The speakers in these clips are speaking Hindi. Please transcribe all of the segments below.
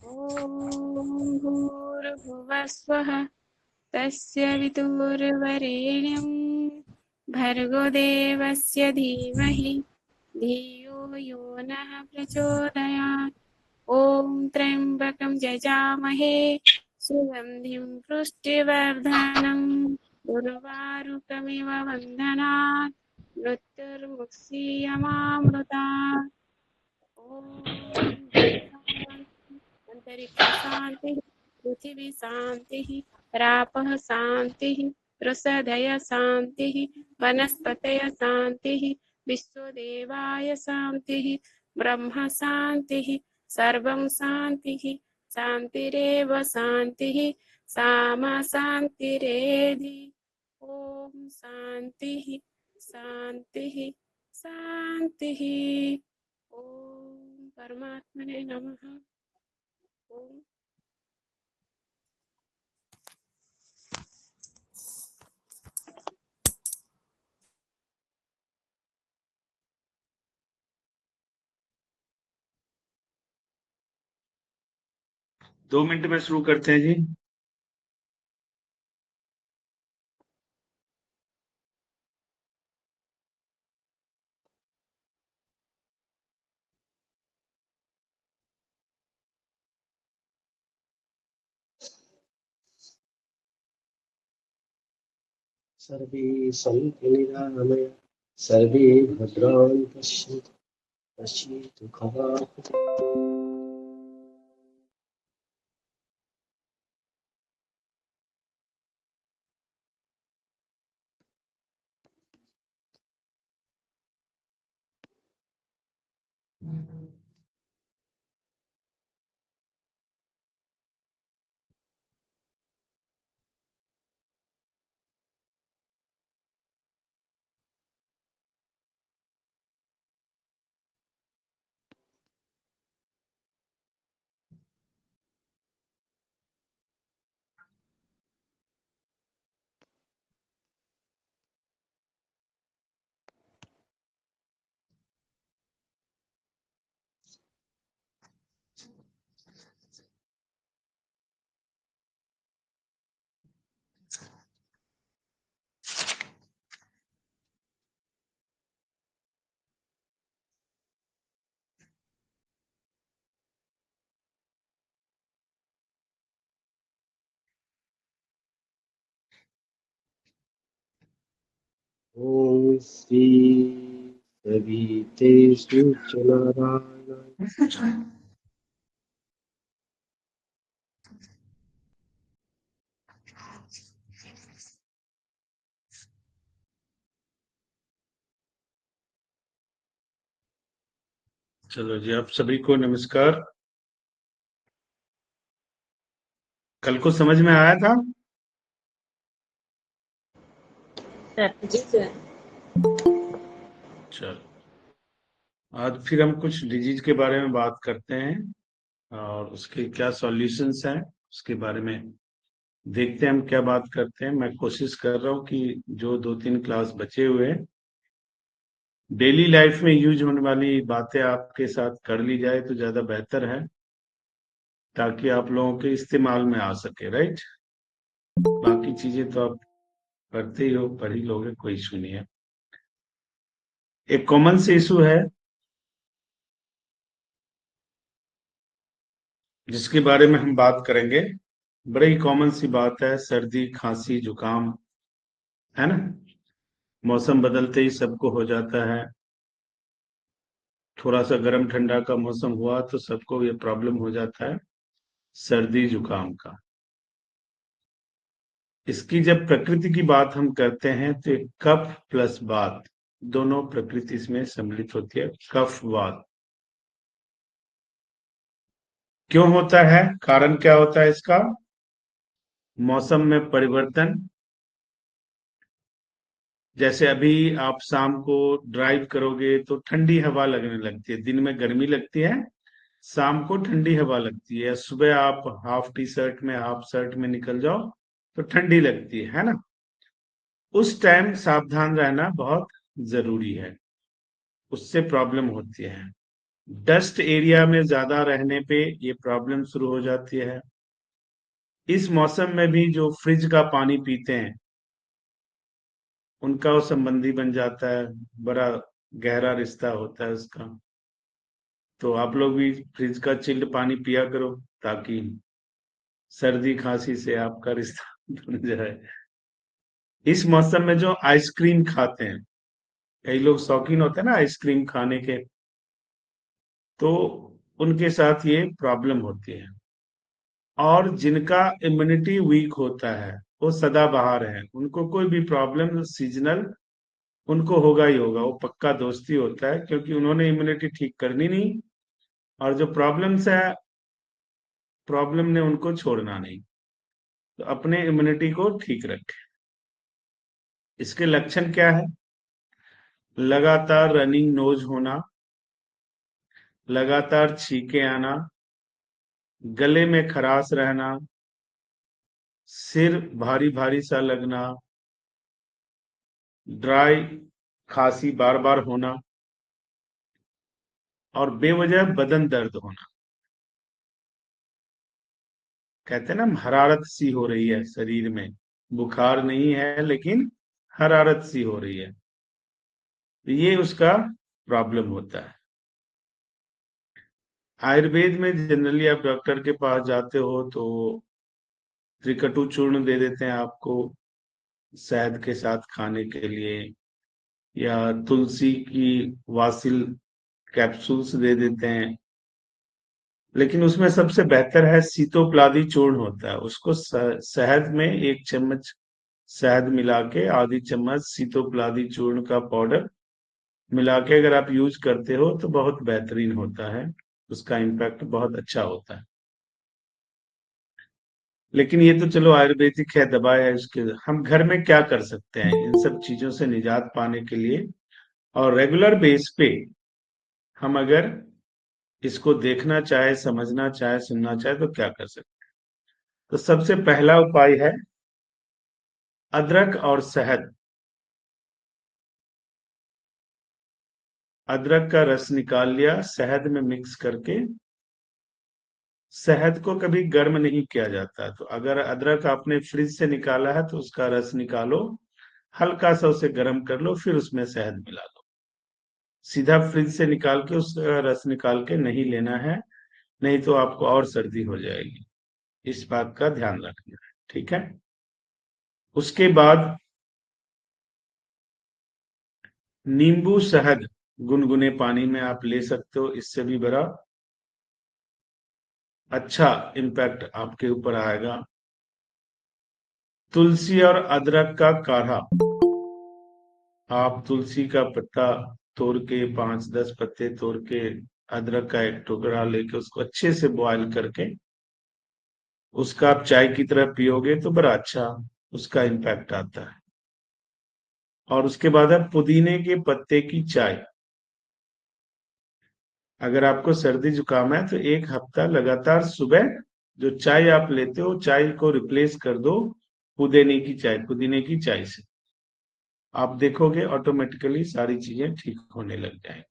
ॐ भूर्भुवः स्वः तस्य वितुर्वरेण्यं भर्गो देवस्य धीमहि धियो यो नः प्रचोदयात्। ॐ त्र्यम्बकं यजामहे सुगन्धिं पुष्टिवर्धनम् उर्वारुकमिव बन्धनात् मृत्युर्मुक्षीयमामृतात्। ॐ अंतरिक्ष शांति पृथिवी शांति रापः शांति रसदय शांति वनस्पतय शांति विश्वदेवाय शांति ब्रह्म शांति सर्वं शांति शांतिरेव शांति सामा शांतिरेधि। ओम शांति शांति शांति। ओम परमात्मने नमः। ओम। दो मिनट में शुरू करते हैं जी। सर्वे सन्तु निरामया सर्वे भद्राणि पश्यन्तु पश्यन्तु खगाः। ॐ श्री सविते सूचनारायण। चलो जी, आप सभी को नमस्कार। कल को समझ में आया था? जी सर। चलो, आज फिर हम कुछ डिजीज के बारे में बात करते हैं और उसके क्या सॉल्यूशंस हैं उसके बारे में देखते हैं हम क्या बात करते हैं। मैं कोशिश कर रहा हूँ कि जो 2-3 क्लास बचे हुए हैं डेली लाइफ में यूज होने वाली बातें आपके साथ कर ली जाए तो ज्यादा बेहतर है, ताकि आप लोगों के इस्तेमाल में आ सके। राइट, बाकी चीजें तो आप करते ही हो, पढ़ ही लोगे, कोई इशू नहीं है। एक कॉमन से इशू है जिसके बारे में हम बात करेंगे। बड़ी कॉमन सी बात है, सर्दी खांसी जुकाम, है ना। मौसम बदलते ही सबको हो जाता है। थोड़ा सा गर्म ठंडा का मौसम हुआ तो सबको ये प्रॉब्लम हो जाता है, सर्दी जुकाम का। इसकी जब प्रकृति की बात हम करते हैं तो एक कफ प्लस वात दोनों प्रकृति इसमें सम्मिलित होती है। कफ वात क्यों होता है, कारण क्या होता है इसका? मौसम में परिवर्तन। जैसे अभी आप शाम को ड्राइव करोगे तो ठंडी हवा लगने लगती है, दिन में गर्मी लगती है, शाम को ठंडी हवा लगती है। सुबह आप हाफ टी शर्ट में हाफ शर्ट में निकल जाओ तो ठंडी लगती है ना। उस टाइम सावधान रहना बहुत जरूरी है, उससे प्रॉब्लम होती है। डस्ट एरिया में ज्यादा रहने पे ये प्रॉब्लम शुरू हो जाती है। इस मौसम में भी जो फ्रिज का पानी पीते हैं उनका वो संबंधी बन जाता है, बड़ा गहरा रिश्ता होता है उसका। तो आप लोग भी फ्रिज का चिल्ड पानी पिया करो ताकि सर्दी खांसी से आपका रिश्ता बन जाए। इस मौसम में जो आइसक्रीम खाते हैं, कई लोग शौकीन होते हैं ना आइसक्रीम खाने के, तो उनके साथ ये प्रॉब्लम होती है। और जिनका इम्यूनिटी वीक होता है वो सदाबहार है, उनको कोई भी प्रॉब्लम सीजनल उनको होगा ही होगा, वो पक्का दोस्ती होता है, क्योंकि उन्होंने इम्यूनिटी ठीक करनी नहीं, और जो प्रॉब्लम्स है प्रॉब्लम ने उनको छोड़ना नहीं। तो अपने इम्यूनिटी को ठीक रखें। इसके लक्षण क्या है? लगातार रनिंग नोज होना, लगातार छींके आना, गले में खराश रहना, सिर भारी भारी सा लगना, ड्राई खांसी बार बार होना, और बेवजह बदन दर्द होना। कहते हैं ना हरारत सी हो रही है शरीर में, बुखार नहीं है लेकिन हरारत सी हो रही है, तो ये उसका प्रॉब्लम होता है। आयुर्वेद में जनरली आप डॉक्टर के पास जाते हो तो त्रिकटु चूर्ण दे देते हैं आपको शहद के साथ खाने के लिए, या तुलसी की वासिल कैप्सूल्स दे देते हैं। लेकिन उसमें सबसे बेहतर है सीतोप्लादी चूर्ण होता है, उसको शहद में 1 चम्मच शहद मिला के आधी चम्मच सीतोप्लादी चूर्ण का पाउडर मिला के अगर आप यूज करते हो तो बहुत बेहतरीन होता है, उसका इम्पैक्ट बहुत अच्छा होता है। लेकिन ये तो चलो आयुर्वेदिक है, दवा है, इसके हम घर में क्या कर सकते हैं इन सब चीजों से निजात पाने के लिए, और रेगुलर बेस पे हम अगर इसको देखना चाहे, समझना चाहे, सुनना चाहे तो क्या कर सकते हैं। तो सबसे पहला उपाय है अदरक और शहद। अदरक का रस निकाल लिया शहद में मिक्स करके। शहद को कभी गर्म नहीं किया जाता, तो अगर अदरक आपने फ्रिज से निकाला है तो उसका रस निकालो, हल्का सा उसे गर्म कर लो, फिर उसमें शहद मिला लो। सीधा फ्रिज से निकाल के उसका रस निकाल के नहीं लेना है, नहीं तो आपको और सर्दी हो जाएगी। इस बात का ध्यान रखना है, ठीक है। उसके बाद नींबू शहद गुनगुने पानी में आप ले सकते हो, इससे भी बड़ा अच्छा इम्पैक्ट आपके ऊपर आएगा। तुलसी और अदरक का काढ़ा, आप तुलसी का पत्ता तोड़ के 5-10 पत्ते तोड़ के अदरक का एक टुकड़ा लेके उसको अच्छे से बॉईल करके उसका आप चाय की तरह पियोगे तो बड़ा अच्छा उसका इम्पैक्ट आता है। और उसके बाद है पुदीने के पत्ते की चाय। अगर आपको सर्दी जुकाम है तो 1 हफ्ता लगातार सुबह जो चाय आप लेते हो चाय को रिप्लेस कर दो पुदीने की चाय से। आप देखोगे ऑटोमेटिकली सारी चीजें ठीक होने लग जाएंगी।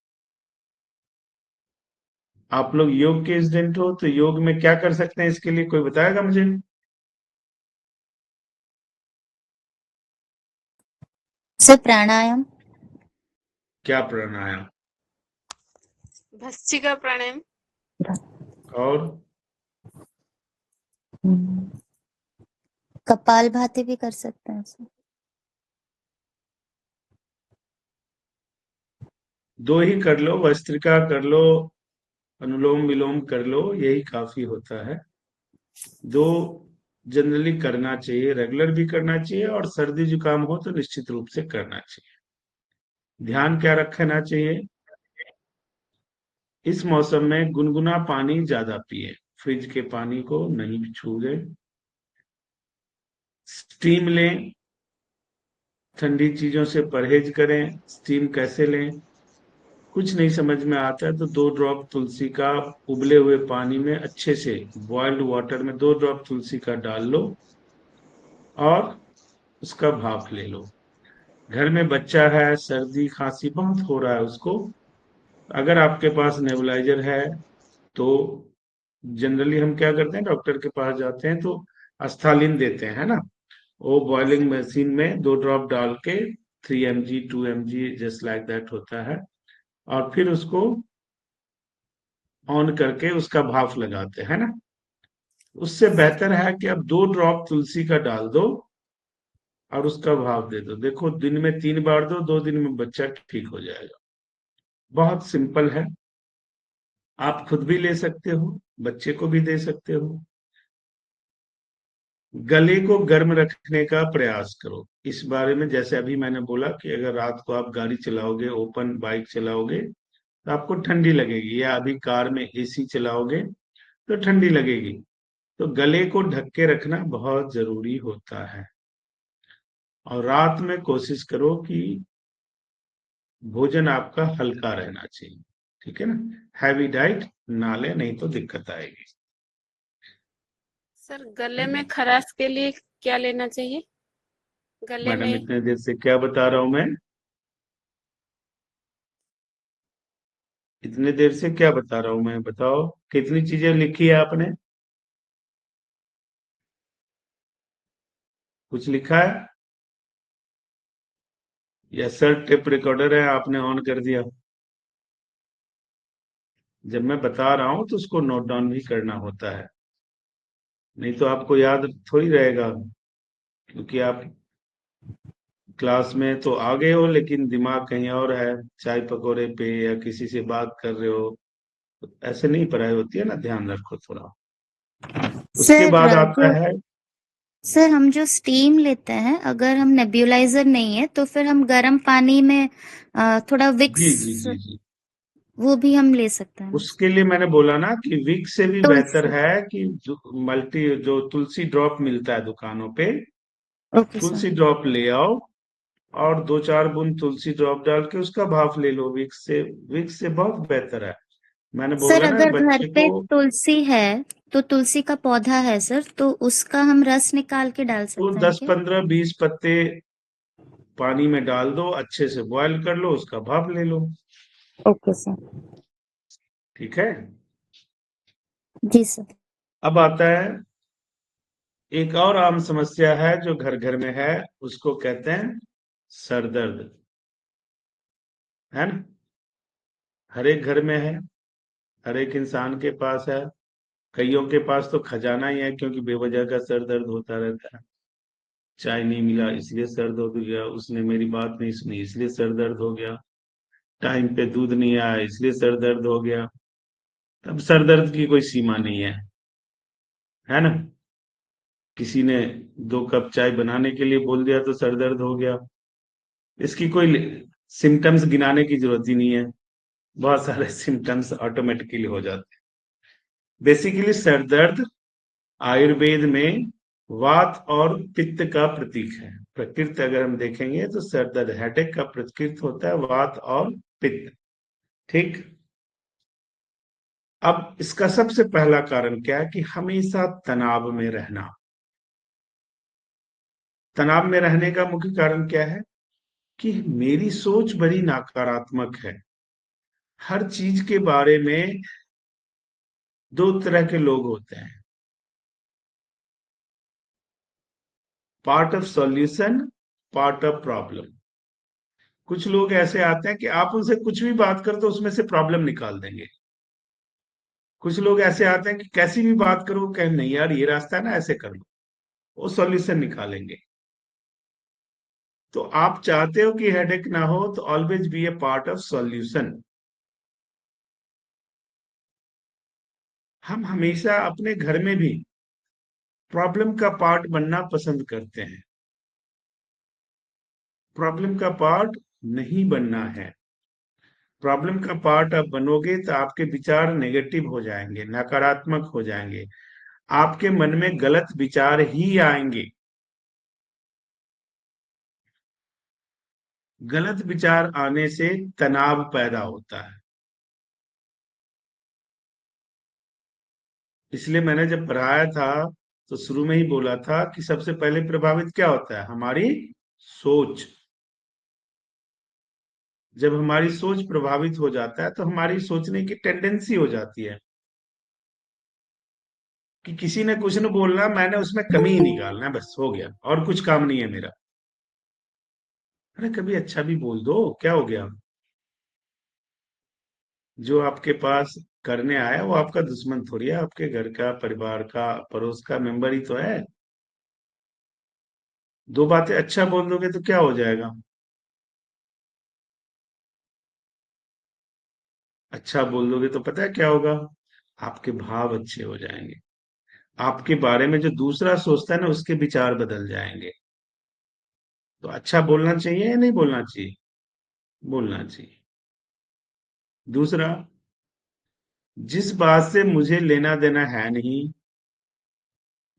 आप लोग योग के स्टूडेंट हो तो योग में क्या कर सकते हैं, इसके लिए कोई बताएगा मुझे? सर प्राणायाम। क्या प्राणायाम? भस्त्रिका प्राणायाम। और कपाल भाती भी कर सकते हैं सर। 2 ही कर लो, भस्त्रिका कर लो, अनुलोम विलोम कर लो, यही काफी होता है। 2 जनरली करना चाहिए, रेगुलर भी करना चाहिए, और सर्दी जुकाम हो तो निश्चित रूप से करना चाहिए। ध्यान क्या रखना चाहिए, इस मौसम में गुनगुना पानी ज्यादा पिए, फ्रिज के पानी को नहीं छूए। स्टीम लें, ठंडी चीजों से परहेज करें। स्टीम कैसे लें, कुछ नहीं समझ में आता है तो 2 ड्रॉप तुलसी का उबले हुए पानी में अच्छे से बॉइल्ड वाटर में 2 ड्रॉप तुलसी का डाल लो और उसका भाप ले लो। घर में बच्चा है, सर्दी खांसी बहुत हो रहा है उसको, अगर आपके पास नेबुलाइजर है तो जनरली हम क्या करते हैं, डॉक्टर के पास जाते हैं तो अस्थालिन देते हैं, है ना। वो बॉइलिंग मशीन में 2 ड्रॉप डाल के 3 mg 2 mg just like that होता है, और फिर उसको ऑन करके उसका भाप लगाते हैं ना। उससे बेहतर है कि अब 2 ड्रॉप तुलसी का डाल दो और उसका भाप दे दो। देखो दिन में 3 बार दो, 2 दिन में बच्चा ठीक हो जाएगा। बहुत सिंपल है, आप खुद भी ले सकते हो, बच्चे को भी दे सकते हो। गले को गर्म रखने का प्रयास करो। इस बारे में जैसे अभी मैंने बोला कि अगर रात को आप गाड़ी चलाओगे, ओपन बाइक चलाओगे तो आपको ठंडी लगेगी, या अभी कार में एसी चलाओगे तो ठंडी लगेगी। तो गले को ढक के रखना बहुत जरूरी होता है। और रात में कोशिश करो कि भोजन आपका हल्का रहना चाहिए, ठीक है ना। हैवी डाइट ना ले, नहीं तो दिक्कत आएगी। सर गले में खराश के लिए क्या लेना चाहिए? गले मैडम में इतने देर से क्या बता रहा हूं मैं, इतने देर से क्या बता रहा हूं मैं, बताओ कितनी चीजें लिखी है आपने, कुछ लिखा है? या सर टेप रिकॉर्डर है आपने ऑन कर दिया? जब मैं बता रहा हूं तो उसको नोट डाउन भी करना होता है, नहीं तो आपको याद थोड़ी रहेगा। क्योंकि आप क्लास में तो आ गए हो लेकिन दिमाग कहीं और है, चाय पकौड़े पे या किसी से बात कर रहे हो। तो ऐसे नहीं पढ़ाई होती है ना, ध्यान रखो थोड़ा। उसके सर बाद आता जो है, सर हम जो स्टीम लेते हैं, अगर हम नेब्यूलाइजर नहीं है तो फिर हम गर्म पानी में थोड़ा जी जी विक्स, जी जी, वो भी हम ले सकते हैं। उसके लिए मैंने बोला ना कि विक से भी बेहतर तुलसी। है कि मल्टी जो तुलसी ड्रॉप मिलता है दुकानों पे, ओके सर। तुलसी ड्रॉप ले आओ और 2-4 बूंद तुलसी ड्रॉप डाल के उसका भाप ले लो। विक्स से बहुत बेहतर है। मैंने सर बोला ना अगर घर बच्चे पे को, तुलसी है तो तुलसी का पौधा है सर, तो उसका हम रस निकाल के डाल तो सकते हैं दस क्या? पंद्रह बीस पत्ते पानी में डाल दो, अच्छे से बॉयल कर लो, उसका भाप ले लो, ओके सर। ठीक है। जी सर। अब आता है एक और आम समस्या है जो घर घर में है, उसको कहते हैं सर दर्द, है ना। हर एक घर में है, हर एक इंसान के पास है। कईयों के पास तो खजाना ही है, क्योंकि बेवजह का सर दर्द होता रहता है। चाय नहीं मिला इसलिए सर दर्द हो गया, उसने मेरी बात नहीं सुनी इसलिए सर दर्द हो गया, टाइम पे दूध नहीं आया इसलिए सर दर्द हो गया। तब सर दर्द की कोई सीमा नहीं है ना। किसी ने 2 कप चाय बनाने के लिए बोल दिया तो सर दर्द हो गया, इसकी कोई सिम्टम्स गिनाने की जरूरत ही नहीं है, बहुत सारे सिम्टम्स ऑटोमेटिकली हो जाते हैं। बेसिकली सर दर्द आयुर्वेद में वात और पित्त का प्रतीक है। प्रकृति अगर हम देखेंगे तो सर दर्द हेडेक का प्रकृति होता है वात और पित्त, ठीक। अब इसका सबसे पहला कारण क्या है कि हमेशा तनाव में रहना। तनाव में रहने का मुख्य कारण क्या है कि मेरी सोच बड़ी नकारात्मक है। हर चीज के बारे में 2 तरह के लोग होते हैं, part of solution, part of problem. कुछ लोग ऐसे आते हैं कि आप उनसे कुछ भी बात कर दो उसमें से प्रॉब्लम निकाल देंगे। कुछ लोग ऐसे आते हैं कि कैसी भी बात करो, कह नहीं यार ये रास्ता है ना, ऐसे कर लो, वो सॉल्यूशन निकालेंगे। तो आप चाहते हो कि हेडेक ना हो तो always be A part of solution. हम हमेशा अपने घर में भी प्रॉब्लम का पार्ट बनना पसंद करते हैं। प्रॉब्लम का पार्ट नहीं बनना है। प्रॉब्लम का पार्ट आप बनोगे तो आपके विचार नेगेटिव हो जाएंगे, नकारात्मक हो जाएंगे, आपके मन में गलत विचार ही आएंगे। गलत विचार आने से तनाव पैदा होता है। इसलिए मैंने जब पढ़ाया था तो शुरू में ही बोला था कि सबसे पहले प्रभावित क्या होता है, हमारी सोच। जब हमारी सोच प्रभावित हो जाता है तो हमारी सोचने की टेंडेंसी हो जाती है कि किसी ने कुछ न बोलना, मैंने उसमें कमी ही निकालना है, बस हो गया, और कुछ काम नहीं है मेरा। अरे कभी अच्छा भी बोल दो, क्या हो गया? जो आपके पास करने आया वो आपका दुश्मन थोड़ी है, आपके घर का, परिवार का, पड़ोस का मेंबर ही तो है। दो बातें अच्छा बोल दोगे तो क्या हो जाएगा? अच्छा बोल दोगे तो पता है क्या होगा? आपके भाव अच्छे हो जाएंगे। आपके बारे में जो दूसरा सोचता है ना, उसके विचार बदल जाएंगे। तो अच्छा बोलना चाहिए या नहीं बोलना चाहिए? बोलना चाहिए। दूसरा, जिस बात से मुझे लेना देना है नहीं,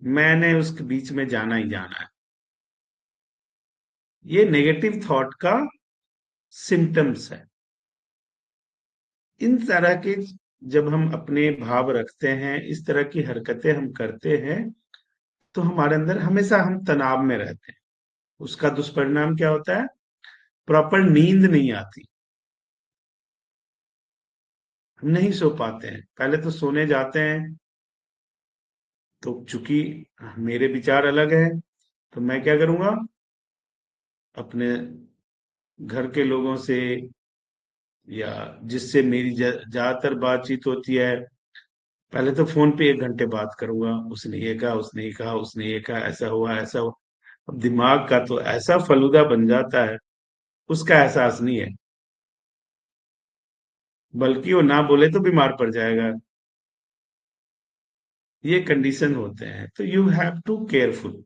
मैंने उसके बीच में जाना ही जाना है। ये नेगेटिव थॉट का सिम्टम्स है। इन तरह के जब हम अपने भाव रखते हैं, इस तरह की हरकतें हम करते हैं, तो हमारे अंदर हमेशा हम तनाव में रहते हैं। उसका दुष्परिणाम क्या होता है? प्रॉपर नींद नहीं आती, हम नहीं सो पाते हैं। पहले तो सोने जाते हैं तो चूंकि मेरे विचार अलग हैं, तो मैं क्या करूंगा, अपने घर के लोगों से या जिससे मेरी ज्यादातर बातचीत होती है, पहले तो फोन पे 1 घंटे बात करूंगा। उसने ये कहा, उसने ये कहा, उसने ये कहा, ऐसा हुआ, ऐसा हुआ। अब दिमाग का तो ऐसा फलूदा बन जाता है, उसका एहसास नहीं है, बल्कि वो ना बोले तो बीमार पड़ जाएगा। ये कंडीशन होते हैं, तो यू हैव टू केयरफुल।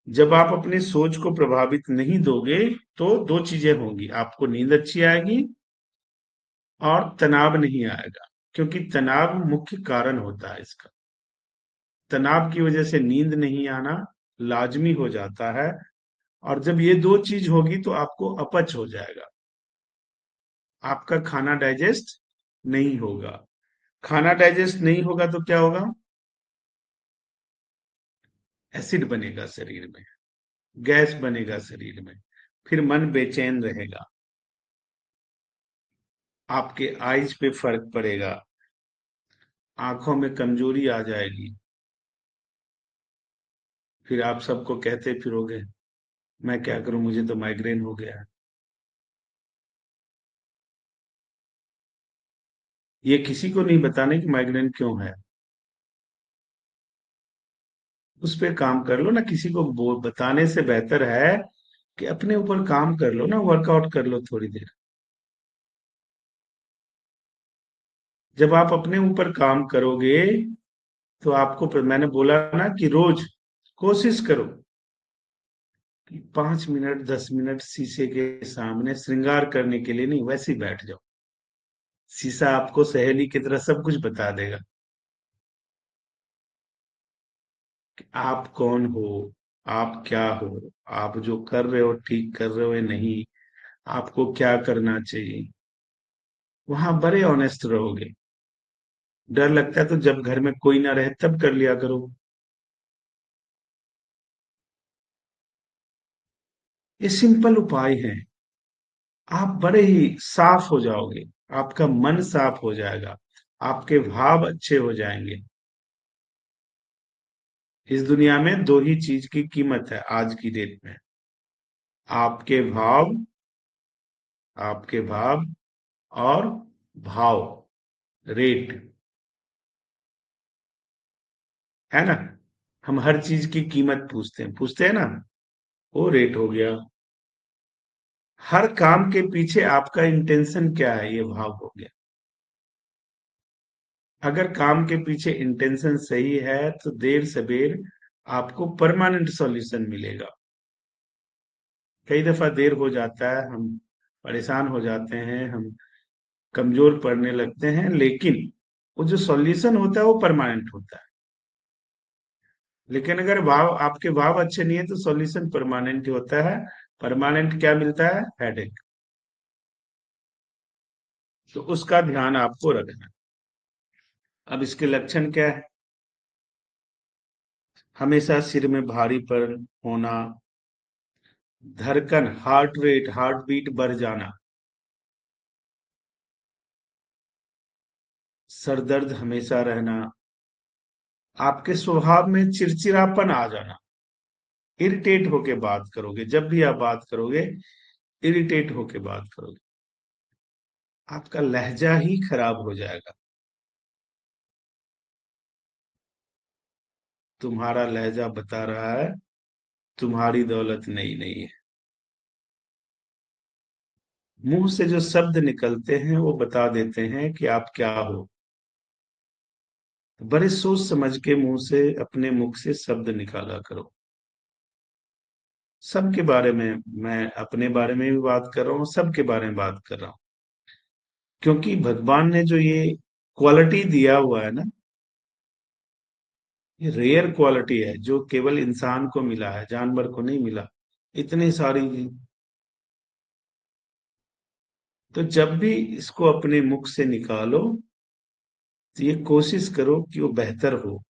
जब आप अपनी सोच को प्रभावित नहीं दोगे तो दो चीजें होंगी, आपको नींद अच्छी आएगी और तनाव नहीं आएगा, क्योंकि तनाव मुख्य कारण होता है इसका। तनाव की वजह से नींद नहीं आना लाजमी हो जाता है, और जब ये दो चीज होगी तो आपको अपच हो जाएगा, आपका खाना डाइजेस्ट नहीं होगा। खाना डाइजेस्ट नहीं होगा तो क्या होगा? एसिड बनेगा शरीर में, गैस बनेगा शरीर में, फिर मन बेचैन रहेगा, आपके आइज पे फर्क पड़ेगा, आंखों में कमजोरी आ जाएगी, फिर आप सबको कहते फिरोगे, मैं क्या करूं, मुझे तो माइग्रेन हो गया है। ये किसी को नहीं बताने कि माइग्रेन क्यों है। उस पे काम कर लो ना, किसी को बताने से बेहतर है कि अपने ऊपर काम कर लो ना, वर्कआउट कर लो थोड़ी देर। जब आप अपने ऊपर काम करोगे तो आपको, मैंने बोला ना कि रोज कोशिश करो कि 5 मिनट 10 मिनट शीशे के सामने, श्रृंगार करने के लिए नहीं, वैसे ही बैठ जाओ। शीशा आपको सहेली की तरह सब कुछ बता देगा कि आप कौन हो, आप क्या हो, आप जो कर रहे हो ठीक कर रहे हो या नहीं, आपको क्या करना चाहिए। वहां बड़े ऑनेस्ट रहोगे। डर लगता है तो जब घर में कोई ना रहे तब कर लिया करो। ये सिंपल उपाय हैं, आप बड़े ही साफ हो जाओगे, आपका मन साफ हो जाएगा, आपके भाव अच्छे हो जाएंगे। इस दुनिया में दो ही चीज की कीमत है आज की डेट में, आपके भाव, आपके भाव और भाव, रेट, है ना। हम हर चीज की कीमत पूछते हैं ना, वो रेट हो गया। हर काम के पीछे आपका इंटेंशन क्या है, ये भाव हो गया। अगर काम के पीछे इंटेंशन सही है तो देर सबेर आपको परमानेंट सॉल्यूशन मिलेगा। कई दफा देर हो जाता है, हम परेशान हो जाते हैं, हम कमजोर पड़ने लगते हैं, लेकिन वो जो सॉल्यूशन होता है वो परमानेंट होता है। लेकिन अगर भाव, आपके भाव अच्छे नहीं है तो सॉल्यूशन परमानेंट ही होता है। परमानेंट क्या मिलता है? हेडेक। तो उसका ध्यान आपको रखना है। अब इसके लक्षण क्या है? हमेशा सिर में भारीपन होना, धड़कन, हार्ट रेट, हार्ट बीट बढ़ जाना, सर दर्द हमेशा रहना, आपके स्वभाव में चिड़चिड़ापन आ जाना, इरिटेट होके बात करोगे, जब भी आप बात करोगे इरिटेट होके बात करोगे, आपका लहजा ही खराब हो जाएगा। तुम्हारा लहजा बता रहा है तुम्हारी दौलत नई नहीं है। मुंह से जो शब्द निकलते हैं वो बता देते हैं कि आप क्या हो। बड़े सोच समझ के मुंह से, अपने मुख से शब्द निकाला करो। सबके बारे में, मैं अपने बारे में भी बात कर रहा हूँ, सबके बारे में बात कर रहा हूँ, क्योंकि भगवान ने जो ये क्वालिटी दिया हुआ है ना, ये रेयर क्वालिटी है जो केवल इंसान को मिला है, जानवर को नहीं मिला। इतनी सारी, तो जब भी इसको अपने मुख से निकालो तो ये कोशिश करो कि वो बेहतर हो,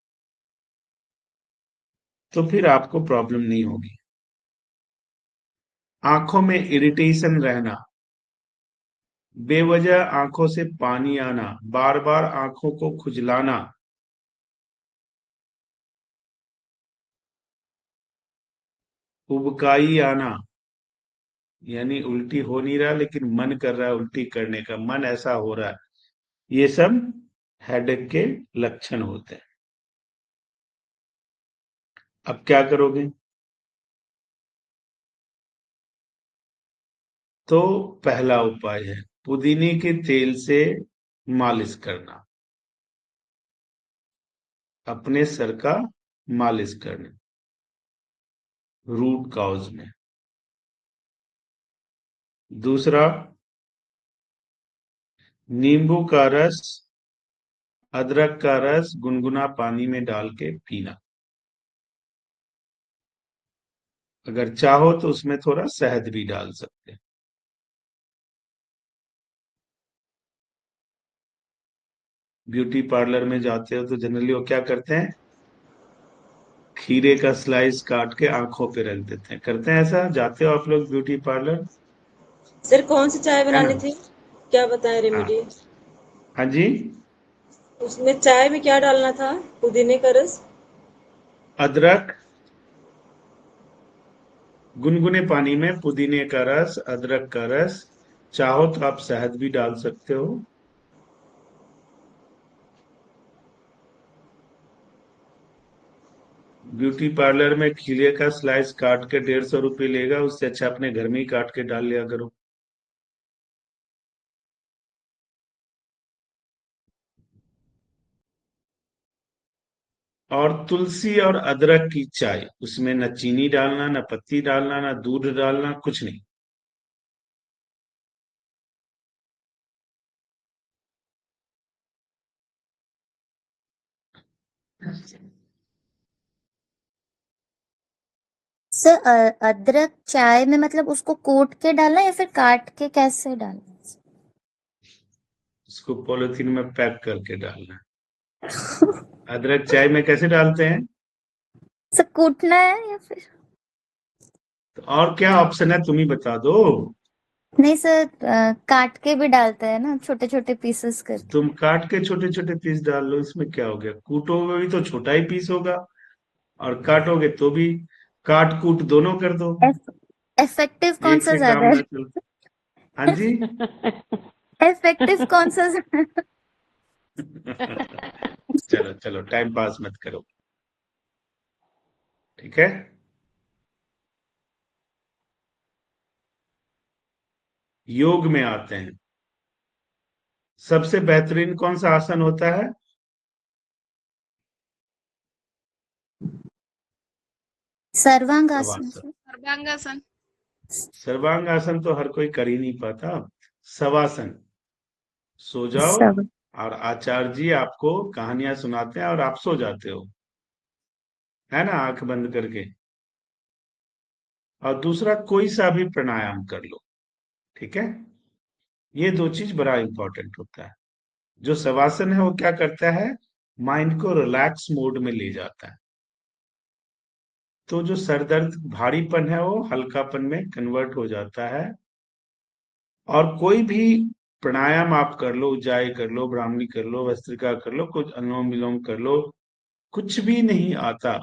तो फिर आपको प्रॉब्लम नहीं होगी। आंखों में इरिटेशन रहना, बेवजह आंखों से पानी आना, बार बार आंखों को खुजलाना, उबकाई आना, यानी उल्टी हो नहीं रहा लेकिन मन कर रहा है उल्टी करने का, मन ऐसा हो रहा है, ये सब हेडेक के लक्षण होते हैं। अब क्या करोगे? तो पहला उपाय है पुदीने के तेल से मालिश करना, अपने सर का मालिश करना रूट काउज में। दूसरा, नींबू का रस, अदरक का रस गुनगुना पानी में डाल के पीना। अगर चाहो तो उसमें थोड़ा शहद भी डाल सकते हैं। ब्यूटी पार्लर में जाते हो तो जनरली वो क्या करते हैं, खीरे का स्लाइस काट के आंखों पे रख देते हैं। करते हैं ऐसा? जाते हो आप लोग ब्यूटी पार्लर? सर कौन सी चाय है बनानी ना? थी, क्या बताएं हाँ, रेमेडी? हाँ जी। उसमें चाय में क्या डालना था? पुदीने का रस? अदरक, गुनगुने पानी में पुदीने का रस, अदरक का रस, चाहो तो आप शहद भी डाल सकते हो। ब्यूटी पार्लर में खीरे का स्लाइस काट के 150 रुपये लेगा, उससे अच्छा अपने घर में ही काट के डाल लिया करो। और तुलसी और अदरक की चाय, उसमें न चीनी डालना, न पत्ती डालना, न दूध डालना, कुछ नहीं। सर अदरक चाय में मतलब उसको कूट के डालना या फिर काट के, कैसे डालना? उसको पॉलिथीन में पैक करके डालना। अदरक चाय में कैसे डालते हैं? सर कूटना है या फिर? तो और क्या ऑप्शन है, तुम ही बता दो। नहीं सर, काट के भी डालते हैं ना, छोटे छोटे पीसेस करके। तुम काट के छोटे छोटे पीस डाल लो, इसमें क्या हो गया? कूटोगे भी तो छोटा ही पीस होगा, और काटोगे तो भी, काट कूट दोनों कर दो, इफेक्टिव कौन एक सा से काम ज्यादा ना चल। हाँ जी। है? इफेक्टिव कौन सा चलो चलो, टाइम पास मत करो, ठीक है? योग में आते हैं, सबसे बेहतरीन कौन सा आसन होता है? सर्वांगासन? शवासन। सर्वांगासन। सर्वांगासन तो हर कोई कर ही नहीं पाता। शवासन, सो जाओ सब। और आचार्य जी आपको कहानियां सुनाते हैं और आप सो जाते हो, है ना, आंख बंद करके। और दूसरा, कोई सा भी प्राणायाम कर लो, ठीक है? ये दो चीज बड़ा इंपॉर्टेंट होता है। जो शवासन है वो क्या करता है, माइंड को रिलैक्स मोड में ले जाता है, तो जो सर दर्द भारीपन है वो हल्कापन में कन्वर्ट हो जाता है। और कोई भी प्राणायाम आप कर लो, उज्जाई कर लो, ब्राह्मणी कर लो, भस्त्रिका कर लो, कुछ अनुलोम विलोम कर लो, कुछ भी नहीं आता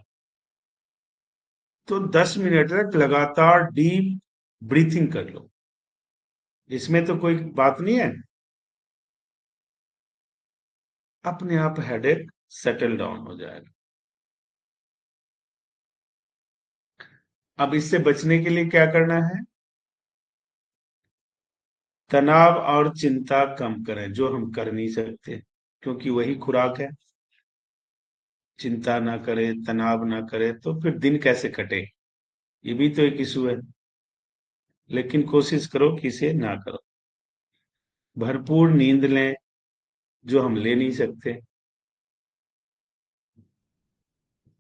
तो 10 मिनट तक लगातार डीप ब्रीथिंग कर लो। इसमें तो कोई बात नहीं है, अपने आप हेडेक सेटल डाउन हो जाएगा। अब इससे बचने के लिए क्या करना है? तनाव और चिंता कम करें, जो हम कर नहीं सकते, क्योंकि वही खुराक है। चिंता ना करें, तनाव ना करें, तो फिर दिन कैसे कटे, ये भी तो एक इशू है। लेकिन कोशिश करो कि इसे ना करो। भरपूर नींद लें, जो हम ले नहीं सकते।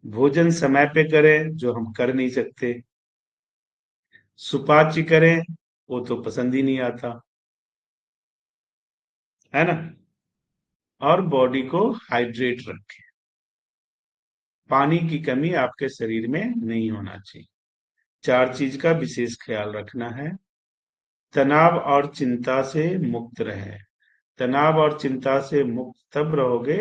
भोजन समय पे करें, जो हम कर नहीं सकते। सुपाच्य करें, वो तो पसंद ही नहीं आता, है ना। और बॉडी को हाइड्रेट रखें। पानी की कमी आपके शरीर में नहीं होना चाहिए। 4 चीज का विशेष ख्याल रखना है। तनाव और चिंता से मुक्त रहे। तनाव और चिंता से मुक्त तब रहोगे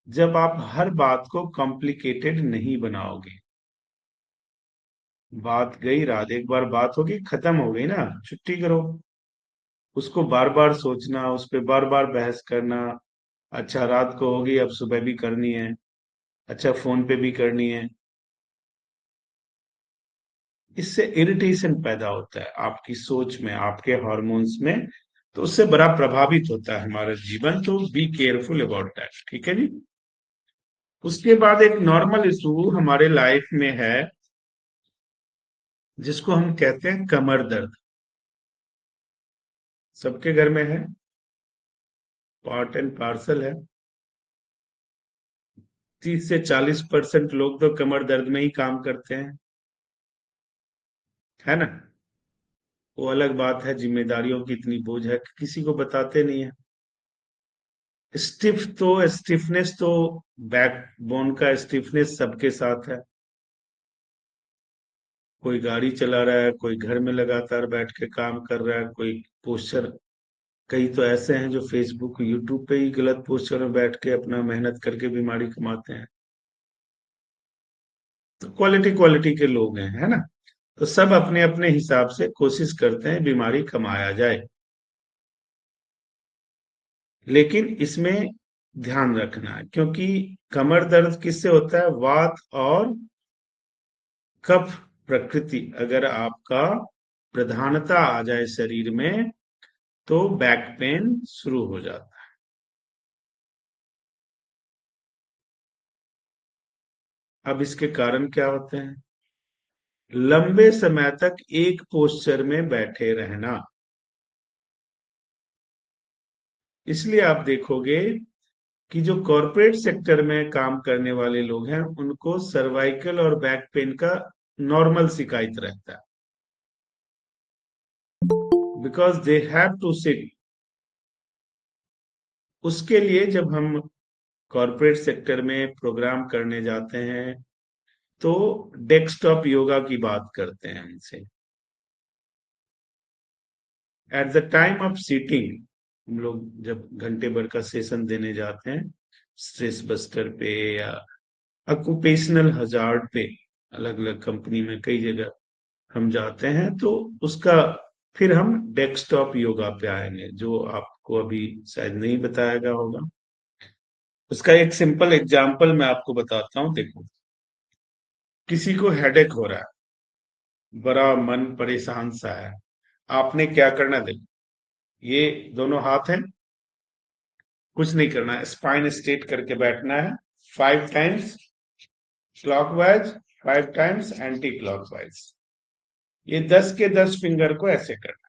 जब आप हर बात को कॉम्प्लिकेटेड नहीं बनाओगे। बात गई रात, एक बार बात होगी, खत्म हो गई ना, छुट्टी करो। उसको बार बार सोचना, उस पर बार बार बहस करना, अच्छा रात को होगी, अब सुबह भी करनी है, अच्छा फोन पे भी करनी है, इससे इरिटेशन पैदा होता है आपकी सोच में, आपके हार्मोन्स में, तो उससे बड़ा प्रभावित होता है हमारा जीवन। तो बी केयरफुल अबाउट दैट, ठीक है जी। उसके बाद एक नॉर्मल इशू हमारे लाइफ में है, जिसको हम कहते हैं कमर दर्द। सबके घर में है, पार्ट एंड पार्सल है। 30 से 40% लोग तो कमर दर्द में ही काम करते हैं, है ना। वो अलग बात है, जिम्मेदारियों की इतनी बोझ है कि किसी को बताते नहीं है। स्टिफनेस तो बैकबोन का स्टिफनेस सबके साथ है। कोई गाड़ी चला रहा है, कोई घर में लगातार बैठ के काम कर रहा है, कोई पोस्चर, कई तो ऐसे हैं जो फेसबुक यूट्यूब पे ही गलत पोस्चर में बैठ के अपना मेहनत करके बीमारी कमाते हैं। तो क्वालिटी के लोग हैं, है ना। तो सब अपने अपने हिसाब से कोशिश करते हैं बीमारी कमाया जाए, लेकिन इसमें ध्यान रखना है, क्योंकि कमर दर्द किससे होता है? वात और कफ प्रकृति अगर आपका प्रधानता आ जाए शरीर में, तो बैक पेन शुरू हो जाता है। अब इसके कारण क्या होते हैं? लंबे समय तक एक पोस्चर में बैठे रहना। इसलिए आप देखोगे कि जो कॉरपोरेट सेक्टर में काम करने वाले लोग हैं, उनको सर्वाइकल और बैक पेन का नॉर्मल शिकायत रहता है, because they have to sit. उसके लिए जब हम कॉरपोरेट सेक्टर में प्रोग्राम करने जाते हैं, तो डेस्कटॉप योगा की बात करते हैं उनसे। At the time of sitting, हम लोग जब घंटे भर का सेशन देने जाते हैं स्ट्रेस बस्टर पे या ऑक्यूपेशनल हजार्ड पे, अलग अलग कंपनी में कई जगह हम जाते हैं, तो उसका फिर हम डेस्कटॉप योगा पे आएंगे, जो आपको अभी शायद नहीं बताया गया होगा। उसका एक सिंपल एग्जांपल मैं आपको बताता हूँ। देखो, किसी को हेडेक हो रहा है, बड़ा मन परेशान सा है, आपने क्या करना है? देखो, ये दोनों हाथ हैं, कुछ नहीं करना है, स्पाइन स्ट्रेट करके बैठना है। 5 times clockwise, 5 times anti clockwise. ये 10 के 10 फिंगर को ऐसे करना,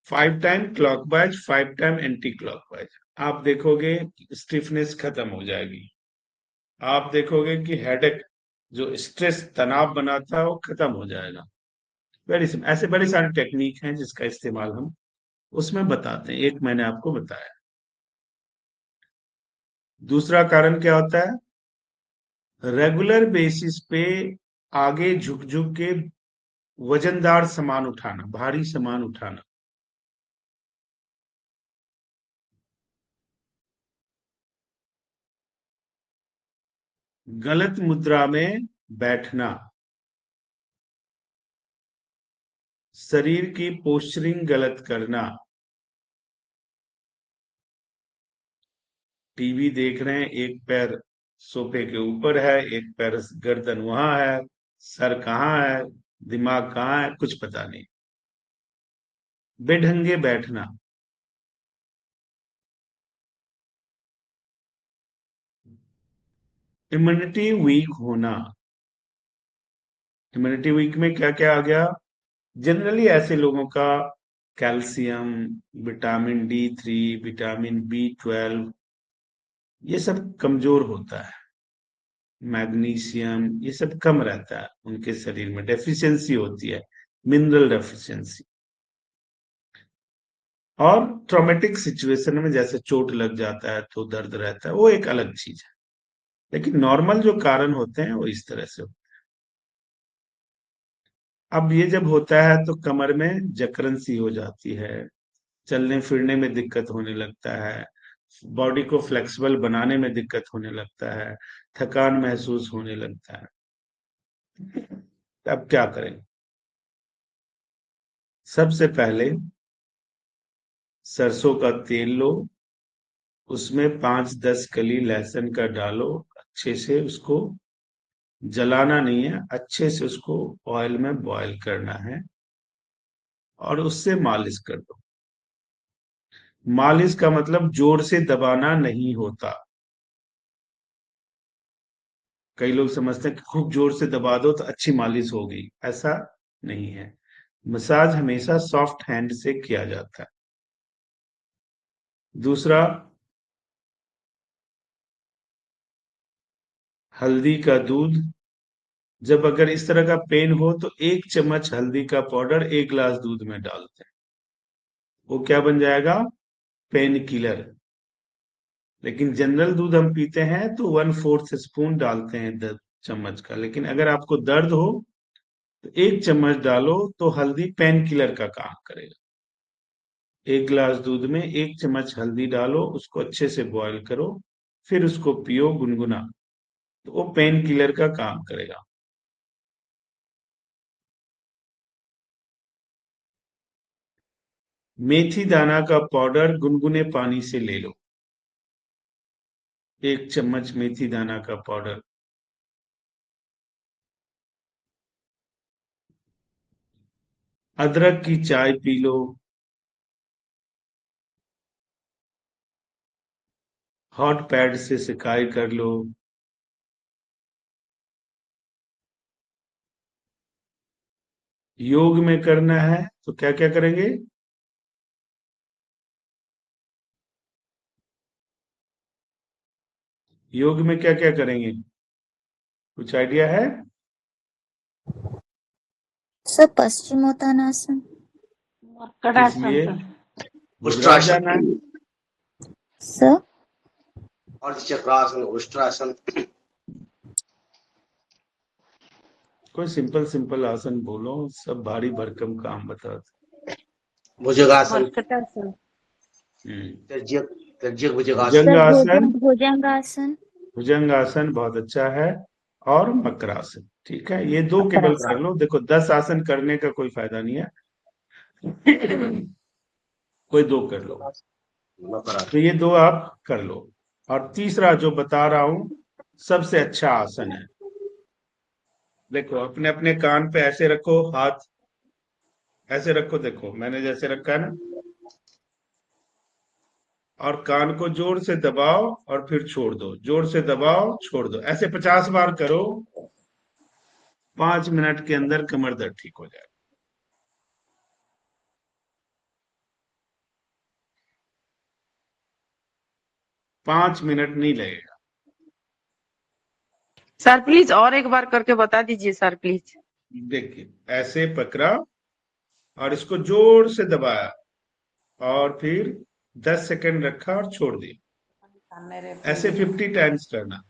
5 time clockwise, 5 time anti clockwise. आप देखोगे स्टिफनेस खत्म हो जाएगी। आप देखोगे कि हेडेक, जो स्ट्रेस तनाव बनाता है, वो खत्म हो जाएगा। Very simple. ऐसे बड़ी सारी टेक्निक हैं जिसका इस्तेमाल हम उसमें बताते हैं, एक मैंने आपको बताया। दूसरा कारण क्या होता है? रेगुलर बेसिस पे आगे झुक झुक के वजनदार सामान उठाना, भारी सामान उठाना। गलत मुद्रा में बैठना, शरीर की पोस्चरिंग गलत करना, टीवी देख रहे हैं, एक पैर सोफे के ऊपर है, एक पैर गर्दन वहां है, सर कहाँ है, दिमाग कहाँ है, कुछ पता नहीं, बेढंगे बैठना, इम्यूनिटी वीक होना। इम्यूनिटी वीक में क्या क्या आ गया? जनरली ऐसे लोगों का calcium, vitamin D3, vitamin B12 ये सब कमजोर होता है, मैग्नीशियम ये सब कम रहता है उनके शरीर में, डेफिशिएंसी होती है, मिनरल डेफिशिएंसी। और ट्रॉमेटिक सिचुएशन में जैसे चोट लग जाता है तो दर्द रहता है, वो एक अलग चीज है, लेकिन नॉर्मल जो कारण होते हैं वो इस तरह से होते हैं। अब ये जब होता है तो कमर में जकड़न सी हो जाती है, चलने फिरने में दिक्कत होने लगता है, बॉडी को फ्लेक्सिबल बनाने में दिक्कत होने लगता है, थकान महसूस होने लगता है। अब क्या करें? सबसे पहले सरसों का तेल लो, उसमें 5-10 कली लहसुन का डालो, अच्छे से उसको जलाना नहीं है, अच्छे से उसको ऑयल में बॉईल करना है और उससे मालिश कर दो। मालिश का मतलब जोर से दबाना नहीं होता। कई लोग समझते हैं कि खूब जोर से दबा दो तो अच्छी मालिश होगी, ऐसा नहीं है। मसाज हमेशा सॉफ्ट हैंड से किया जाता है। दूसरा, हल्दी का दूध, जब अगर इस तरह का पेन हो तो 1 चम्मच हल्दी का पाउडर 1 गिलास दूध में डालते हैं, वो क्या बन जाएगा? Pain killer. लेकिन जनरल दूध हम पीते हैं तो 1/4 स्पून डालते हैं 10 चम्मच का, लेकिन अगर आपको दर्द हो तो 1 चम्मच डालो तो हल्दी पेन किलर का काम करेगा। 1 गिलास दूध में 1 चम्मच हल्दी डालो, उसको अच्छे से बॉईल करो, फिर उसको पियो गुनगुना, तो वो पेन किलर का काम करेगा। मेथी दाना का पाउडर गुनगुने पानी से ले लो, 1 चम्मच मेथी दाना का पाउडर। अदरक की चाय पी लो, हॉट पैड से सिकाई कर लो। योग में करना है तो क्या क्या करेंगे? योग में क्या क्या करेंगे, कुछ आइडिया है? सर पश्चिमोत्तानासन। मकड़ासन इसलिए सर। गुजरात जाना है। सर अर्धचक्रासन, उष्ट्रासन, कोई सिंपल सिंपल आसन बोलो, सब भारी भरकम काम बताते। भुजंगासन, मर्कटासन। त्यज्यक त्यज्यक भुजंगासन, सर भुजंगासन, भुजंगासन। भुजंगासन बहुत अच्छा है, और मकरासन। ठीक है, ये 2 केवल कर लो। देखो 10 आसन करने का कोई फायदा नहीं है, कोई 2 कर लो, मकरासन। तो ये 2 आप कर लो। और तीसरा जो बता रहा हूं सबसे अच्छा आसन है। देखो अपने अपने कान पे ऐसे रखो, हाथ ऐसे रखो, देखो मैंने जैसे रखा है ना, और कान को जोर से दबाओ और फिर छोड़ दो, जोर से दबाओ छोड़ दो, ऐसे 50 बार करो। 5 मिनट के अंदर कमर दर्द ठीक हो जाएगा। 5 मिनट नहीं लगेगा। सर प्लीज और एक बार करके बता दीजिए सर प्लीज। देखिए ऐसे पकड़ा और इसको जोर से दबाया और फिर 10 सेकंड रखा और छोड़ दिया, ऐसे 50 टाइम्स करना,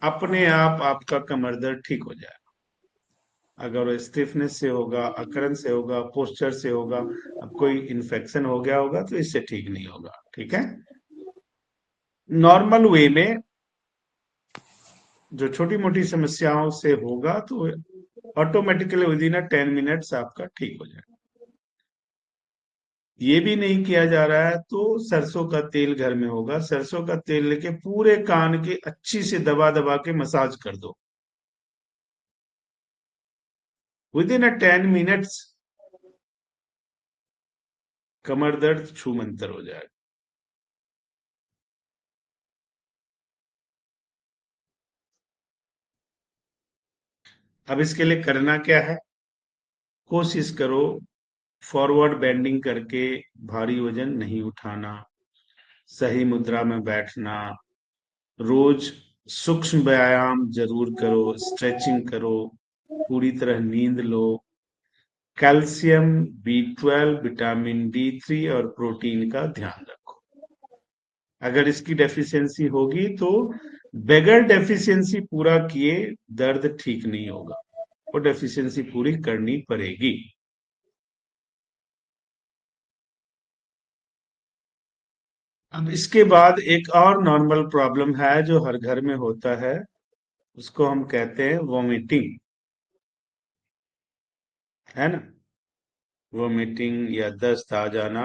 अपने आप आपका कमर दर्द ठीक हो जाएगा। अगर स्टिफनेस से होगा, अकड़न से होगा, पोस्चर से होगा, अब कोई इन्फेक्शन हो गया होगा तो इससे ठीक नहीं होगा। ठीक है, नॉर्मल वे में जो छोटी मोटी समस्याओं से होगा तो ऑटोमेटिकली विद इन 10 मिनट्स आपका ठीक हो जाएगा। ये भी नहीं किया जा रहा है तो सरसों का तेल घर में होगा, सरसों का तेल लेके पूरे कान के अच्छी से दबा दबा के मसाज कर दो। विद इन 10 मिनट्स कमर दर्द छूमंतर हो जाएगा। अब इसके लिए करना क्या है, कोशिश करो फॉरवर्ड बेंडिंग करके भारी वजन नहीं उठाना, सही मुद्रा में बैठना, रोज सूक्ष्म व्यायाम जरूर करो, स्ट्रेचिंग करो, पूरी तरह नींद लो, कैल्शियम, B12, विटामिन D3 और प्रोटीन का ध्यान रखो। अगर इसकी डेफिशिएंसी होगी तो बगैर डेफिशिएंसी पूरा किए दर्द ठीक नहीं होगा, वो डेफिशिएंसी पूरी करनी पड़ेगी। अब इसके बाद एक और नॉर्मल प्रॉब्लम है जो हर घर में होता है, उसको हम कहते हैं वॉमिटिंग, है ना, वॉमिटिंग या दस्त आ जाना।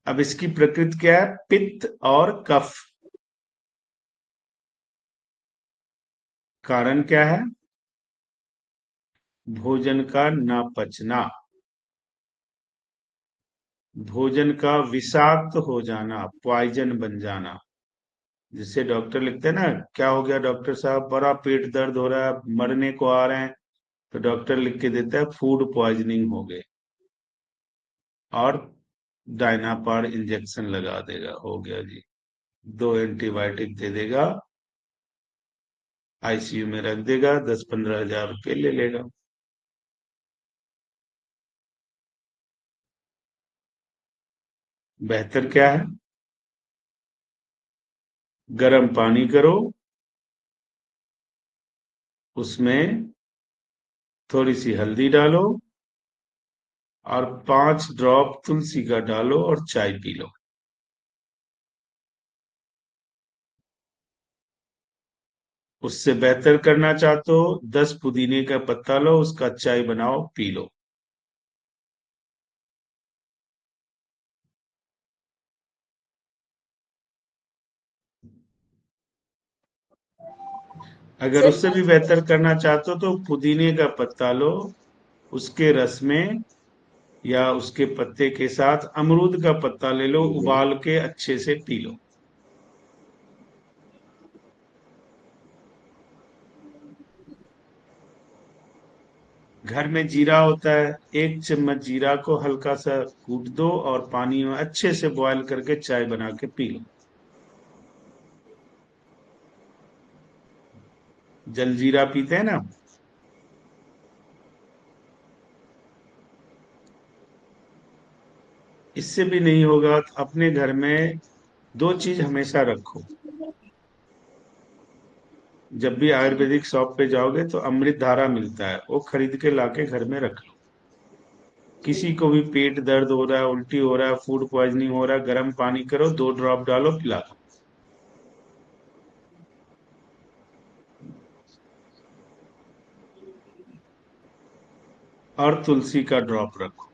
अब इसकी प्रकृति क्या है, पित्त और कफ। कारण क्या है, भोजन का ना पचना, भोजन का विषाक्त हो जाना, पॉइजन बन जाना, जिससे डॉक्टर लिखते हैं ना, क्या हो गया डॉक्टर साहब, बड़ा पेट दर्द हो रहा है, मरने को आ रहे हैं, तो डॉक्टर लिख के देता है फूड पॉइजनिंग हो गए और डायनापार इंजेक्शन लगा देगा, हो गया जी, 2 एंटीबायोटिक दे देगा, आईसीयू में रख देगा, 10-15 हजार रुपये ले लेगा। बेहतर क्या है, गर्म पानी करो, उसमें थोड़ी सी हल्दी डालो और 5 ड्रॉप तुलसी का डालो और चाय पी लो। उससे बेहतर करना चाहते हो, 10 पुदीने का पत्ता लो, उसका चाय बनाओ पी लो। अगर सर उससे भी बेहतर करना चाहते हो तो पुदीने का पत्ता लो, उसके रस में या उसके पत्ते के साथ अमरूद का पत्ता ले लो, उबाल के अच्छे से पी लो। घर में जीरा होता है, 1 चम्मच जीरा को हल्का सा कूट दो और पानी में अच्छे से बॉयल करके चाय बना के पी लो। जलजीरा पीते हैं ना, इससे भी नहीं होगा तो अपने घर में 2 चीज हमेशा रखो। जब भी आयुर्वेदिक शॉप पे जाओगे तो अमृत धारा मिलता है, वो खरीद के लाके घर में रख लो। किसी को भी पेट दर्द हो रहा है, उल्टी हो रहा है, फूड पॉइजनिंग हो रहा है, गर्म पानी करो, 2 ड्रॉप डालो, पिला दो। और तुलसी का ड्रॉप रखो।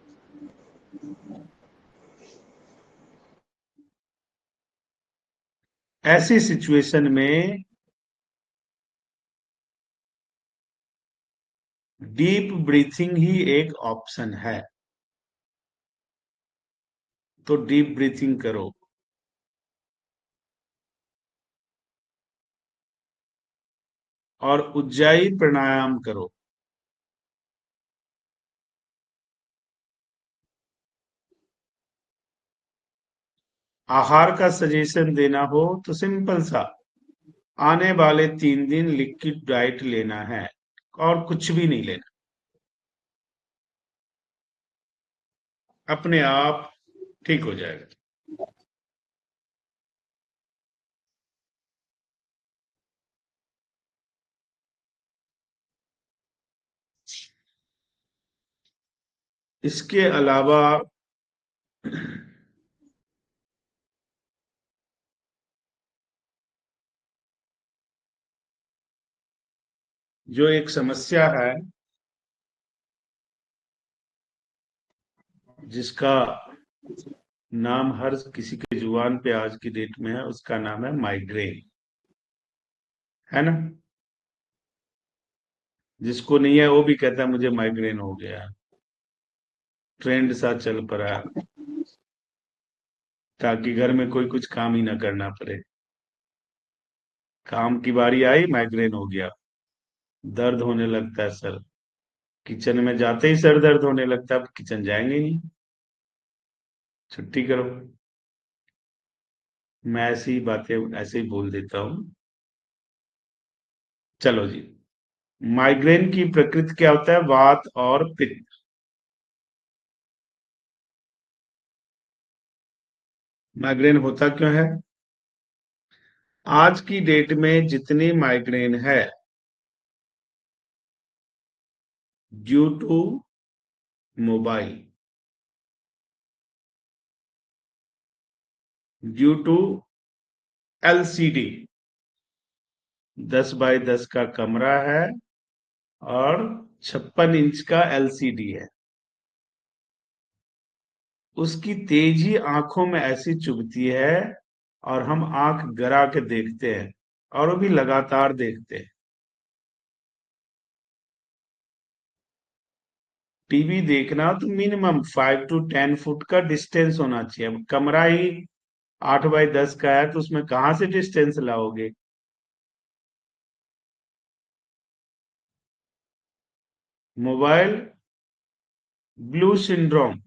ऐसी सिचुएशन में डीप ब्रीथिंग ही एक ऑप्शन है, तो डीप ब्रीथिंग करो। और उज्जाई प्राणायाम करो। आहार का सजेशन देना हो तो सिंपल सा, आने वाले 3 दिन लिक्विड डाइट लेना है और कुछ भी नहीं लेना, अपने आप ठीक हो जाएगा। इसके अलावा जो एक समस्या है जिसका नाम हर किसी के जुबान पे आज की डेट में है, उसका नाम है माइग्रेन, है ना। जिसको नहीं है वो भी कहता है मुझे माइग्रेन हो गया। ट्रेंड सा चल पड़ा, ताकि घर में कोई कुछ काम ही ना करना पड़े। काम की बारी आई, माइग्रेन हो गया, दर्द होने लगता है सर। किचन में जाते ही सर दर्द होने लगता है, अब किचन जाएंगे नहीं, छुट्टी करो। मैं ऐसी बातें ऐसे ही बोल देता हूँ। चलो जी, माइग्रेन की प्रकृति क्या होता है? वात और पित्त। माइग्रेन होता क्यों है? आज की डेट में जितनी माइग्रेन है, due to mobile, due to LCD, 10 by 10 का कमरा है और 56 इंच का एलसीडी है। उसकी तेजी आंखों में ऐसी चुभती है और हम आंख गरा के देखते हैं, और वो भी लगातार देखते हैं। टीवी देखना तो मिनिमम 5 to 10 फुट का डिस्टेंस होना चाहिए। अब कमरा ही 8 बाय 10 का है, तो उसमें कहां से डिस्टेंस लाओगे? मोबाइल ब्लू सिंड्रोम,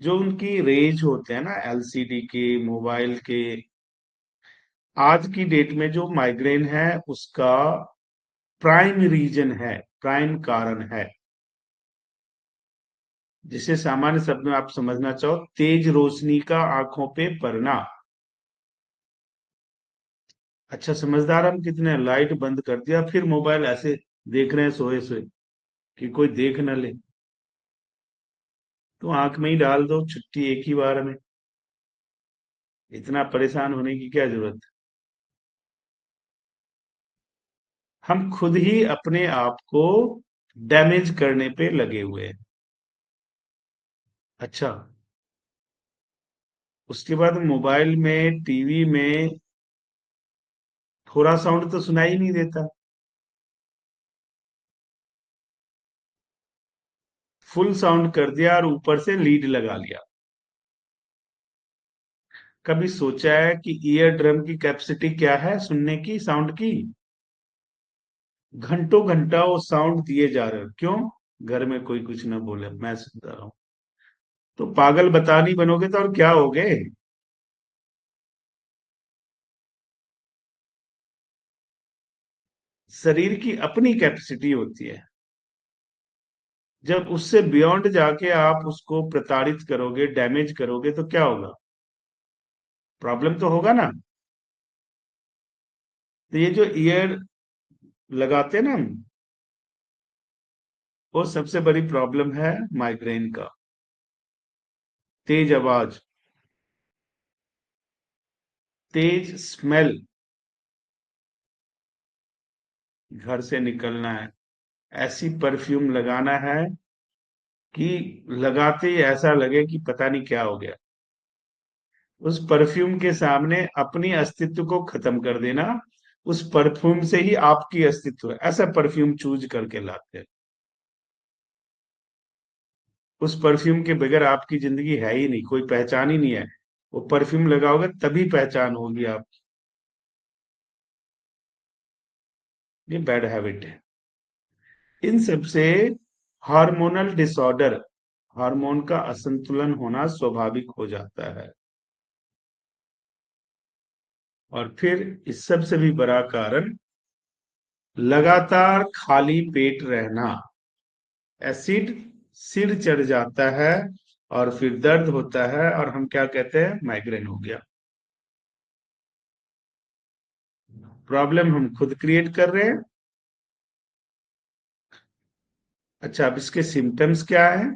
जो उनकी रेज होते हैं ना एलसीडी के, मोबाइल के, आज की डेट में जो माइग्रेन है उसका प्राइम रीजन है, प्राइम कारण है, जिसे सामान्य शब्द में आप समझना चाहो, तेज रोशनी का आंखों पे पड़ना। अच्छा समझदार हम कितने हैं, लाइट बंद कर दिया फिर मोबाइल ऐसे देख रहे हैं सोए सोए कि कोई देख न ले, तो आंख में ही डाल दो, छुट्टी एक ही बार में। इतना परेशान होने की क्या जरूरत है? हम खुद ही अपने आप को डैमेज करने पे लगे हुए हैं। अच्छा, उसके बाद मोबाइल में, टीवी में थोड़ा साउंड तो सुनाई नहीं देता, फुल साउंड कर दिया और ऊपर से लीड लगा लिया। कभी सोचा है कि ईयर ड्रम की कैपेसिटी क्या है सुनने की, साउंड की? घंटों घंटा वो साउंड दिए जा रहे हो, क्यों? घर में कोई कुछ ना बोले, मैं सुनता रहा हूं। तो पागल बता नहीं बनोगे तो और क्या होगे? शरीर की अपनी कैपेसिटी होती है, जब उससे बियॉन्ड जाके आप उसको प्रताड़ित करोगे, डैमेज करोगे, तो क्या होगा? प्रॉब्लम तो होगा ना। तो ये जो ईयर लगाते हैं ना हम, वो सबसे बड़ी प्रॉब्लम है माइग्रेन का। तेज आवाज, तेज स्मेल, घर से निकलना है, ऐसी परफ्यूम लगाना है कि लगाते ही ऐसा लगे कि पता नहीं क्या हो गया। उस परफ्यूम के सामने अपनी अस्तित्व को खत्म कर देना, उस परफ्यूम से ही आपकी अस्तित्व है, ऐसा परफ्यूम चूज करके लाते हैं। उस परफ्यूम के बगैर आपकी जिंदगी है ही नहीं, कोई पहचान ही नहीं है। वो परफ्यूम लगाओगे तभी पहचान होगी आप। ये बैड हैबिट है। इन सब से हार्मोनल डिसऑर्डर, हार्मोन का असंतुलन होना स्वाभाविक हो जाता है। और फिर इस सब से भी बड़ा कारण लगातार खाली पेट रहना। एसिड सिर चढ़ जाता है और फिर दर्द होता है, और हम क्या कहते हैं? माइग्रेन हो गया। प्रॉब्लम हम खुद क्रिएट कर रहे हैं। अच्छा, अब इसके सिम्टम्स क्या है?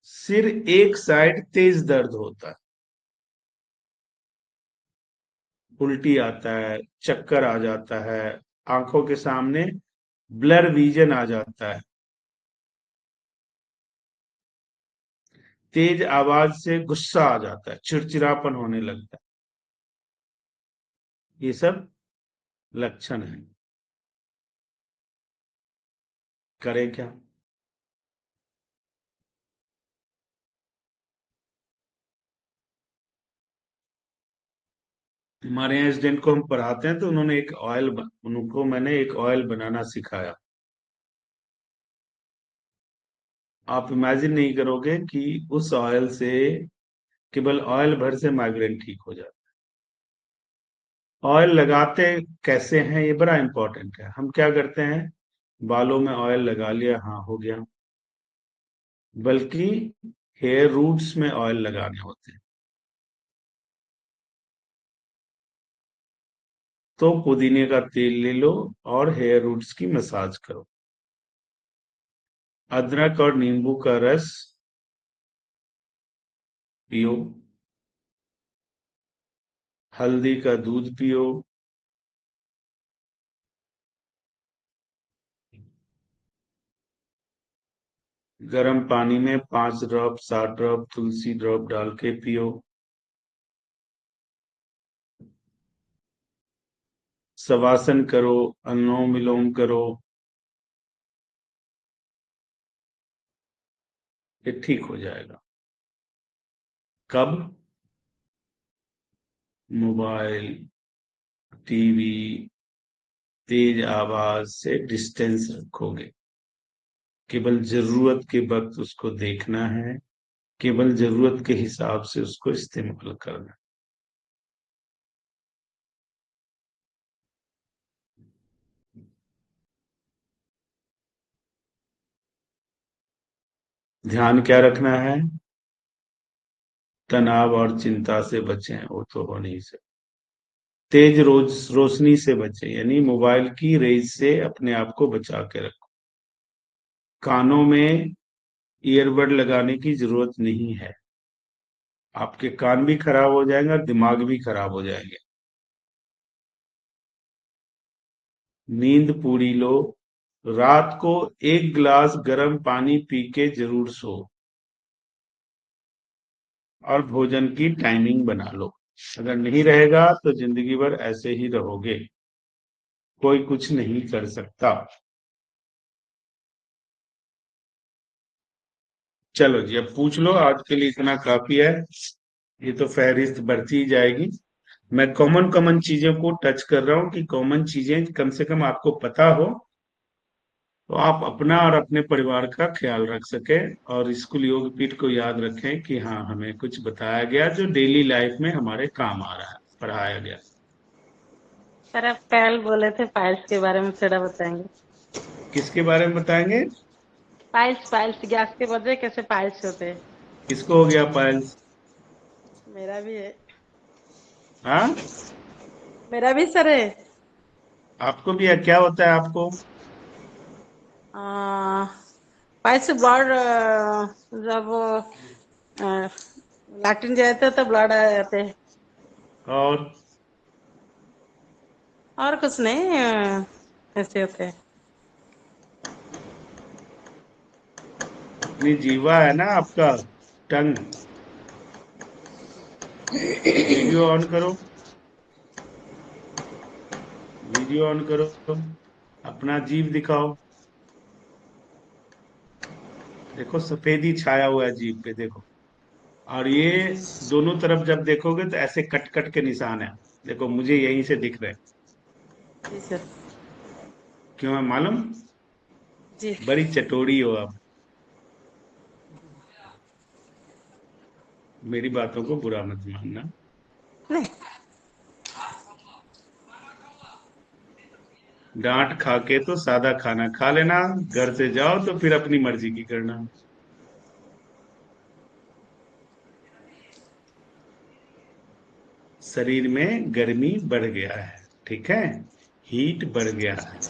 सिर एक साइड तेज दर्द होता है, उल्टी आता है, चक्कर आ जाता है, आंखों के सामने ब्लर विजन आ जाता है, तेज आवाज से गुस्सा आ जाता है, चिड़चिड़ापन होने लगता है। ये सब लक्षण है। करें क्या? हमारे यहाँ स्टूडेंट को हम पढ़ाते हैं तो उनको मैंने एक ऑयल बनाना सिखाया। आप इमेजिन नहीं करोगे कि उस ऑयल से, केवल ऑयल भर से माइग्रेन ठीक हो जाता है। ऑयल लगाते कैसे हैं ये बड़ा इंपॉर्टेंट है। हम क्या करते हैं, बालों में ऑयल लगा लिया, हाँ हो गया, बल्कि हेयर रूट्स में ऑयल लगाने होते हैं। तो पुदीने का तेल ले लो और हेयर रूट्स की मसाज करो। अदरक और नींबू का रस पियो, हल्दी का दूध पियो, गर्म पानी में 5 ड्रॉप 7 ड्रॉप तुलसी ड्रॉप डाल के पियो। शवासन करो, अनुलोम विलोम करो, ये ठीक हो जाएगा। कब? मोबाइल, टीवी, तेज आवाज से डिस्टेंस रखोगे। केवल जरूरत के वक्त उसको देखना है, केवल जरूरत के हिसाब से उसको इस्तेमाल करना है। ध्यान क्या रखना है? तनाव और चिंता से बचें, वो तो हो नहीं सकता। तेज रोशनी से बचें, यानी मोबाइल की रेज से अपने आप को बचा के रखो। कानों में ईयरबड लगाने की जरूरत नहीं है, आपके कान भी खराब हो जाएंगे और दिमाग भी खराब हो जाएंगे। नींद पूरी लो, रात को 1 गिलास गर्म पानी पी के जरूर सो, और भोजन की टाइमिंग बना लो। अगर नहीं रहेगा तो जिंदगी भर ऐसे ही रहोगे, कोई कुछ नहीं कर सकता। चलो जी, अब पूछ लो, आज के लिए इतना काफी है। ये तो फहरिस्त बढ़ती ही जाएगी। मैं कॉमन कॉमन चीजों को टच कर रहा हूँ कि कॉमन चीजें कम से कम आपको पता हो, तो आप अपना और अपने परिवार का ख्याल रख सके, और स्कूल योग पीठ को याद रखें कि हाँ, हमें कुछ बताया गया जो डेली लाइफ में हमारे काम आ रहा है, पढ़ाया गया। सर आप कल बोले थे पाइल्स के बारे में, थोड़ा बताएंगे? किसके बारे में बताएंगे? पाइल्स गैस के वजह कैसे पाइल्स होते हैं? किसको हो गया पाइल्स? मेरा भी है। हाँ, मेरा भी सर है। आपको भी है? क्या होता है आपको? पाइल्स ब्लड, जब लैट्रिन जाते तो ब्लड आ जाते हैं। और कुछ नहीं, ऐसे होते हैं। अपनी जीवा है ना आपका, टंग, वीडियो ऑन करो, वीडियो ऑन करो, अपना जीव दिखाओ। देखो सफेदी छाया हुआ है जीभ पे, देखो। और ये दोनों तरफ जब देखोगे तो ऐसे कट कट के निशान है, देखो मुझे यहीं से दिख रहे हैं। जी सर। क्यों है मालूम? जी। बड़ी चटोरी हो आप। मेरी बातों को बुरा मत मानना। नहीं। डांट खा के तो सादा खाना खा लेना, घर से जाओ तो फिर अपनी मर्जी की करना। शरीर में गर्मी बढ़ गया है, ठीक है, हीट बढ़ गया है।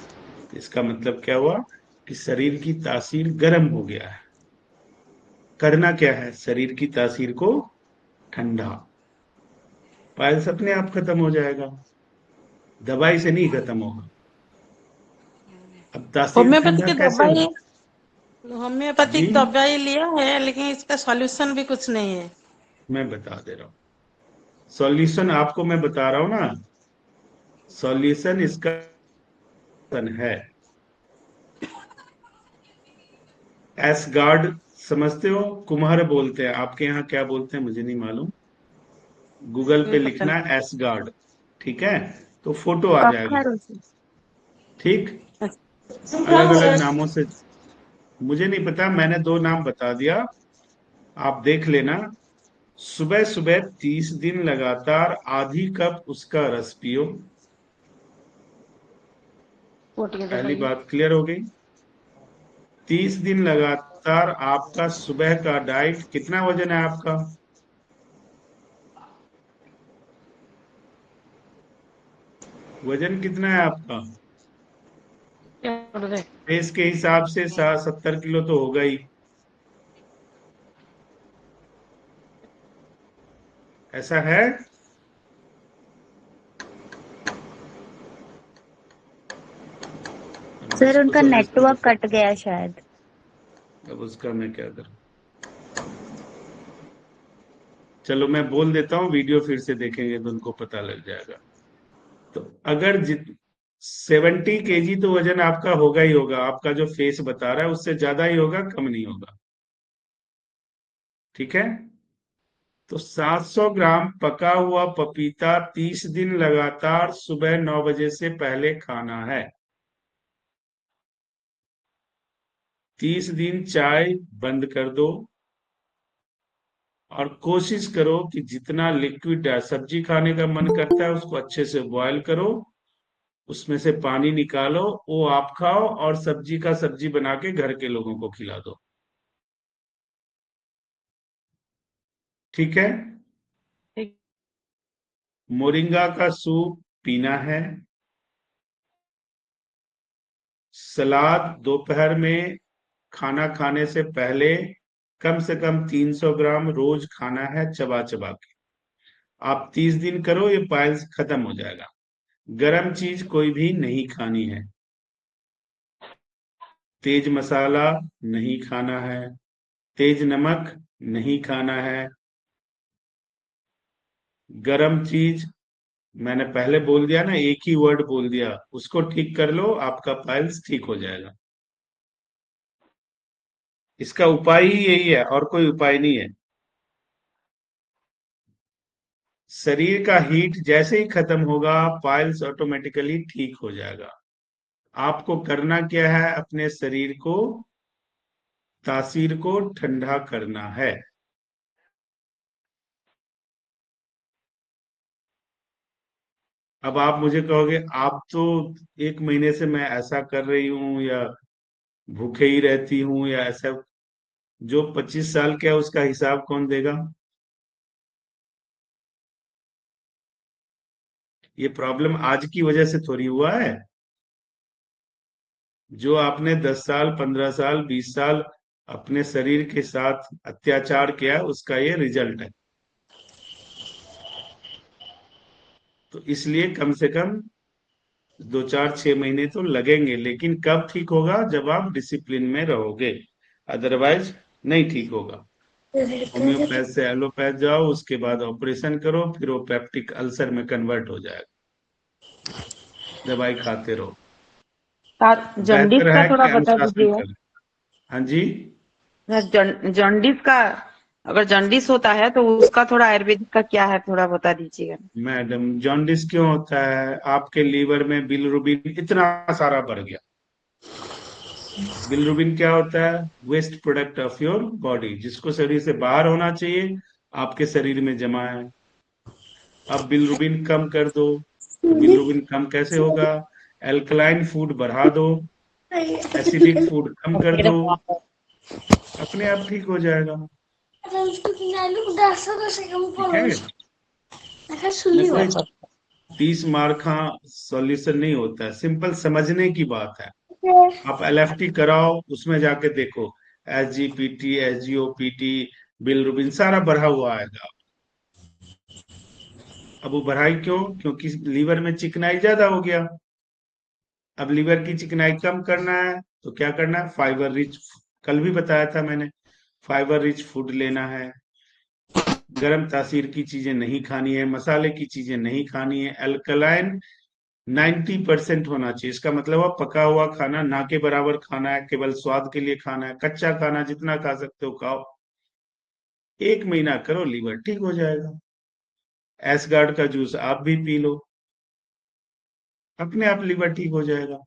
इसका मतलब क्या हुआ कि शरीर की तासीर गर्म हो गया है। करना क्या है? शरीर की तासीर को ठंडा। पाइल्स अपने आप खत्म हो जाएगा, दवाई से नहीं खत्म होगा। अब तासीर होम्योपैथी ठंडा की कैसे हो? दवाई होम्योपैथिक जी दवाई लिया है, लेकिन इसका सॉल्यूशन भी कुछ नहीं है। मैं बता दे रहा हूँ, सॉल्यूशन आपको मैं बता रहा हूँ ना, सॉल्यूशन इसका है एसगार्ड, समझते हो? कुम्हार बोलते हैं, आपके यहाँ क्या बोलते हैं मुझे नहीं मालूम, गूगल पे नहीं पता लिखना नहीं। एसगार्ड, ठीक है? तो फोटो आ जाएगी, कफर उसे। ठीक? क्या अलग हुआ? अलग नामों से, मुझे नहीं पता, मैंने 2 नाम बता दिया, आप देख लेना। सुबह सुबह 30 दिन लगातार आधी कप उसका रस पियो। पोट की पहली दवाई है। बात क्लियर हो गई। 30 दिन लगातार आपका सुबह का डाइट, कितना वजन है आपका? वजन कितना है आपका? क्या बोल रहे? फेस के हिसाब से 70 किलो तो होगा ही, ऐसा है? अब सर इसको उनका सॉल्यूशन, नेटवर्क कट गया शायद। अब उसका मैं क्या करूं? चलो मैं बोल देता हूँ, वीडियो फिर से देखेंगे तो उनको पता लग जाएगा। तो अगर 70 kg तो वजन आपका होगा ही होगा, आपका जो फेस बता रहा है उससे ज्यादा ही होगा, कम नहीं होगा, ठीक है? तो 700 ग्राम पका हुआ पपीता 30 दिन लगातार सुबह 9 बजे से पहले खाना है। 30 दिन चाय बंद कर दो, और कोशिश करो कि जितना लिक्विड सब्जी खाने का मन करता है उसको अच्छे से बॉयल करो, उसमें से पानी निकालो, वो आप खाओ, और सब्जी का सब्जी बना के घर के लोगों को खिला दो, ठीक है? ठीक। मोरिंगा का सूप पीना है। सलाद दोपहर में खाना खाने से पहले कम से कम 300 ग्राम रोज खाना है, चबा चबा के। आप 30 दिन करो, ये पाइल्स खत्म हो जाएगा। गरम चीज कोई भी नहीं खानी है, तेज मसाला नहीं खाना है, तेज नमक नहीं खाना है, गरम चीज मैंने पहले बोल दिया ना, एक ही वर्ड बोल दिया, उसको ठीक कर लो, आपका पाइल्स ठीक हो जाएगा। इसका उपाय ही यही है, और कोई उपाय नहीं है। शरीर का हीट जैसे ही खत्म होगा, पाइल्स ऑटोमेटिकली ठीक हो जाएगा। आपको करना क्या है, अपने शरीर को, तासीर को ठंडा करना है। अब आप मुझे कहोगे, आप तो 1 महीने से मैं ऐसा कर रही हूं, या भूखे ही रहती हूं, या ऐसा, जो 25 साल का है उसका हिसाब कौन देगा? ये प्रॉब्लम आज की वजह से थोड़ी हुआ है। जो आपने 10 साल, 15 साल, 20 साल अपने शरीर के साथ अत्याचार किया, उसका ये रिजल्ट है। तो इसलिए कम से कम 2, 4, 6 महीने तो लगेंगे, लेकिन कब ठीक होगा? जब आप डिसिप्लिन में रहोगे, अदरवाइज नहीं ठीक होगा। होम्योपैथ से एलोपैथ जाओ, उसके बाद ऑपरेशन करो, फिर वो पेप्टिक अल्सर में कन्वर्ट हो जाएगा, दवाई खाते रहो। जॉन्डिस बेहतर का है थोड़ा कि बता अनुशासन दीजिएगा। करें। हाँ जी। जॉन्डिस का, अगर जॉन्डिस होता है तो उसका थोड़ा आयुर्वेदिक का क्या है, थोड़ा बता दीजिएगा। मैडम, जॉन्डिस क्यों होता है? आपके लीवर में बिलिरुबिन इतना सारा बढ़ गया। बिलिरुबिन क्या होता है? Waste product of your body, जिसको शरीर से बाहर होना चाहिए, आपके शरीर में जमा है। अब बिलिरुबिन कम कर दो, तो बिलिरुबिन कम कैसे होगा? एल्कलाइन फूड बढ़ा दो, एसिडिक फूड कम कर दो, अपने आप ठीक हो जाएगा, ठीक है? इसमें कोई 30 मार्क का सॉल्यूशन नहीं होता है, सिंपल समझने की बात है। आप एलएफटी कराओ, उसमें जाके देखो, एसजीपीटी, एसजीओपीटी, बिलिरुबिन सारा बढ़ा हुआ आएगा। अब वो बढ़ाई क्यों? क्योंकि लीवर में चिकनाई ज्यादा हो गया। अब लीवर की चिकनाई कम करना है तो क्या करना है, फाइबर रिच, कल भी बताया था मैंने, फाइबर रिच फूड लेना है, गर्म तासीर की चीजें नहीं खानी है, मसाले की चीजें नहीं खानी है, अल्कलाइन 90% होना चाहिए। इसका मतलब है पका हुआ खाना ना के बराबर खाना है, केवल स्वाद के लिए खाना है, कच्चा खाना जितना खा सकते हो खाओ, 1 महीना करो, लीवर ठीक हो जाएगा। एसगार्ड का जूस आप भी पी लो, अपने आप लीवर ठीक हो जाएगा।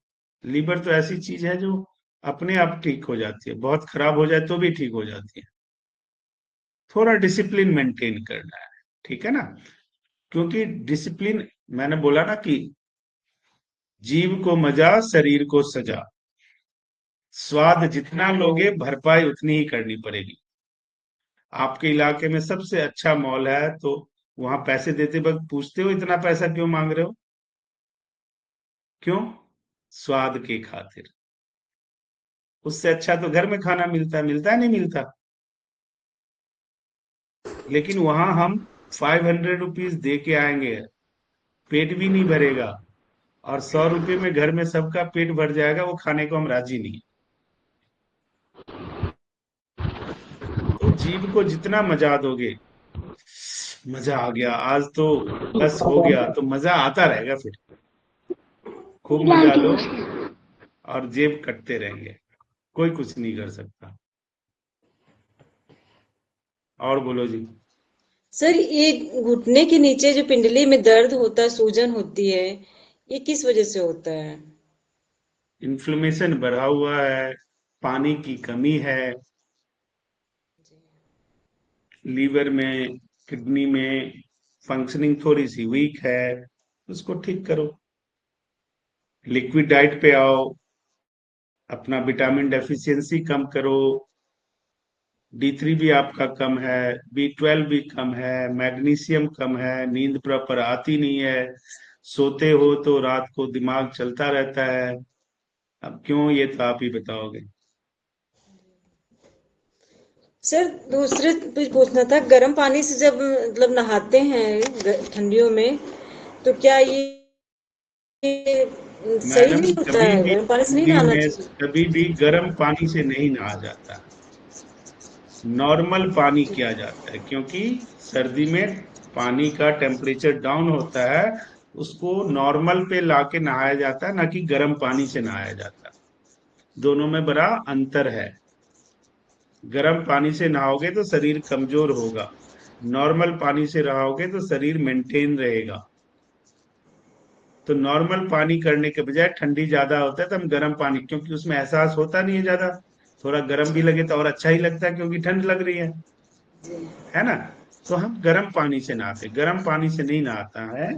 लीवर तो ऐसी चीज है जो अपने आप ठीक हो जाती है, बहुत खराब हो जाए तो भी ठीक हो जाती है। थोड़ा डिसिप्लिन मेंटेन करना है, ठीक है ना, क्योंकि डिसिप्लिन, मैंने बोला ना कि जीव को मजा शरीर को सजा, स्वाद जितना लोगे भरपाई उतनी ही करनी पड़ेगी। आपके इलाके में सबसे अच्छा मॉल है तो वहां पैसे देते वक्त पूछते हो इतना पैसा क्यों मांग रहे हो, क्यों, स्वाद के खातिर। उससे अच्छा तो घर में खाना मिलता है, मिलता है नहीं मिलता, लेकिन वहां हम 500 रुपीज दे के आएंगे, पेट भी नहीं भरेगा, और 100 रुपए में घर में सबका पेट भर जाएगा, वो खाने को हम राजी नहीं। तो जीव को जितना मजा दोगे, मजा आ गया आज तो बस हो गया, तो मजा आता रहेगा, फिर खूब मजा लो और जेब कटते रहेंगे, कोई कुछ नहीं कर सकता। और बोलो जी। सर ये घुटने के नीचे जो पिंडली में दर्द होता है, सूजन होती है, ये किस वजह से होता है? इन्फ्लेमेशन बढ़ा हुआ है, पानी की कमी है लीवर में, किडनी में फंक्शनिंग थोड़ी सी वीक है, उसको ठीक करो, लिक्विड डाइट पे आओ, अपना विटामिन डेफिशिएंसी कम करो, D3 भी आपका कम है, B12 भी कम है, मैग्नीशियम कम है, नींद प्रॉपर आती नहीं है, सोते हो तो रात को दिमाग चलता रहता है। अब क्यों, ये तो आप ही बताओगे। सर दूसरे कुछ पूछना था, गर्म पानी से जब मतलब नहाते हैं ठंडियों में, तो क्या ये सही मैडम नहीं होता है? गर्म पानी से नहीं नहाना चाहिए? कभी भी गर्म पानी से नहीं नहा जाता, नॉर्मल पानी किया जाता है, क्योंकि सर्दी में पानी का टेम्परेचर डाउन होता है, उसको नॉर्मल पे लाके नहाया जाता है, ना कि गर्म पानी से नहाया जाता है। दोनों में बड़ा अंतर है। गर्म पानी से नहाओगे तो शरीर कमजोर होगा, नॉर्मल पानी से नहाओगे तो शरीर मेंटेन रहेगा। तो नॉर्मल पानी करने के बजाय, ठंडी ज्यादा होता है तो हम गर्म पानी, क्योंकि उसमें एहसास होता नहीं है ज्यादा, थोड़ा गर्म भी लगे तो और अच्छा ही लगता है क्योंकि ठंड लग रही है ना। तो हम गर्म पानी से नहाते, गर्म पानी से नहीं नहाता है,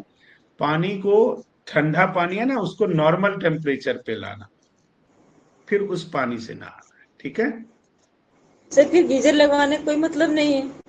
पानी को, ठंडा पानी है ना, उसको नॉर्मल टेम्परेचर पे लाना, फिर उस पानी से नहाना है, ठीक है। सर फिर गीजर लगवाने का कोई मतलब नहीं है?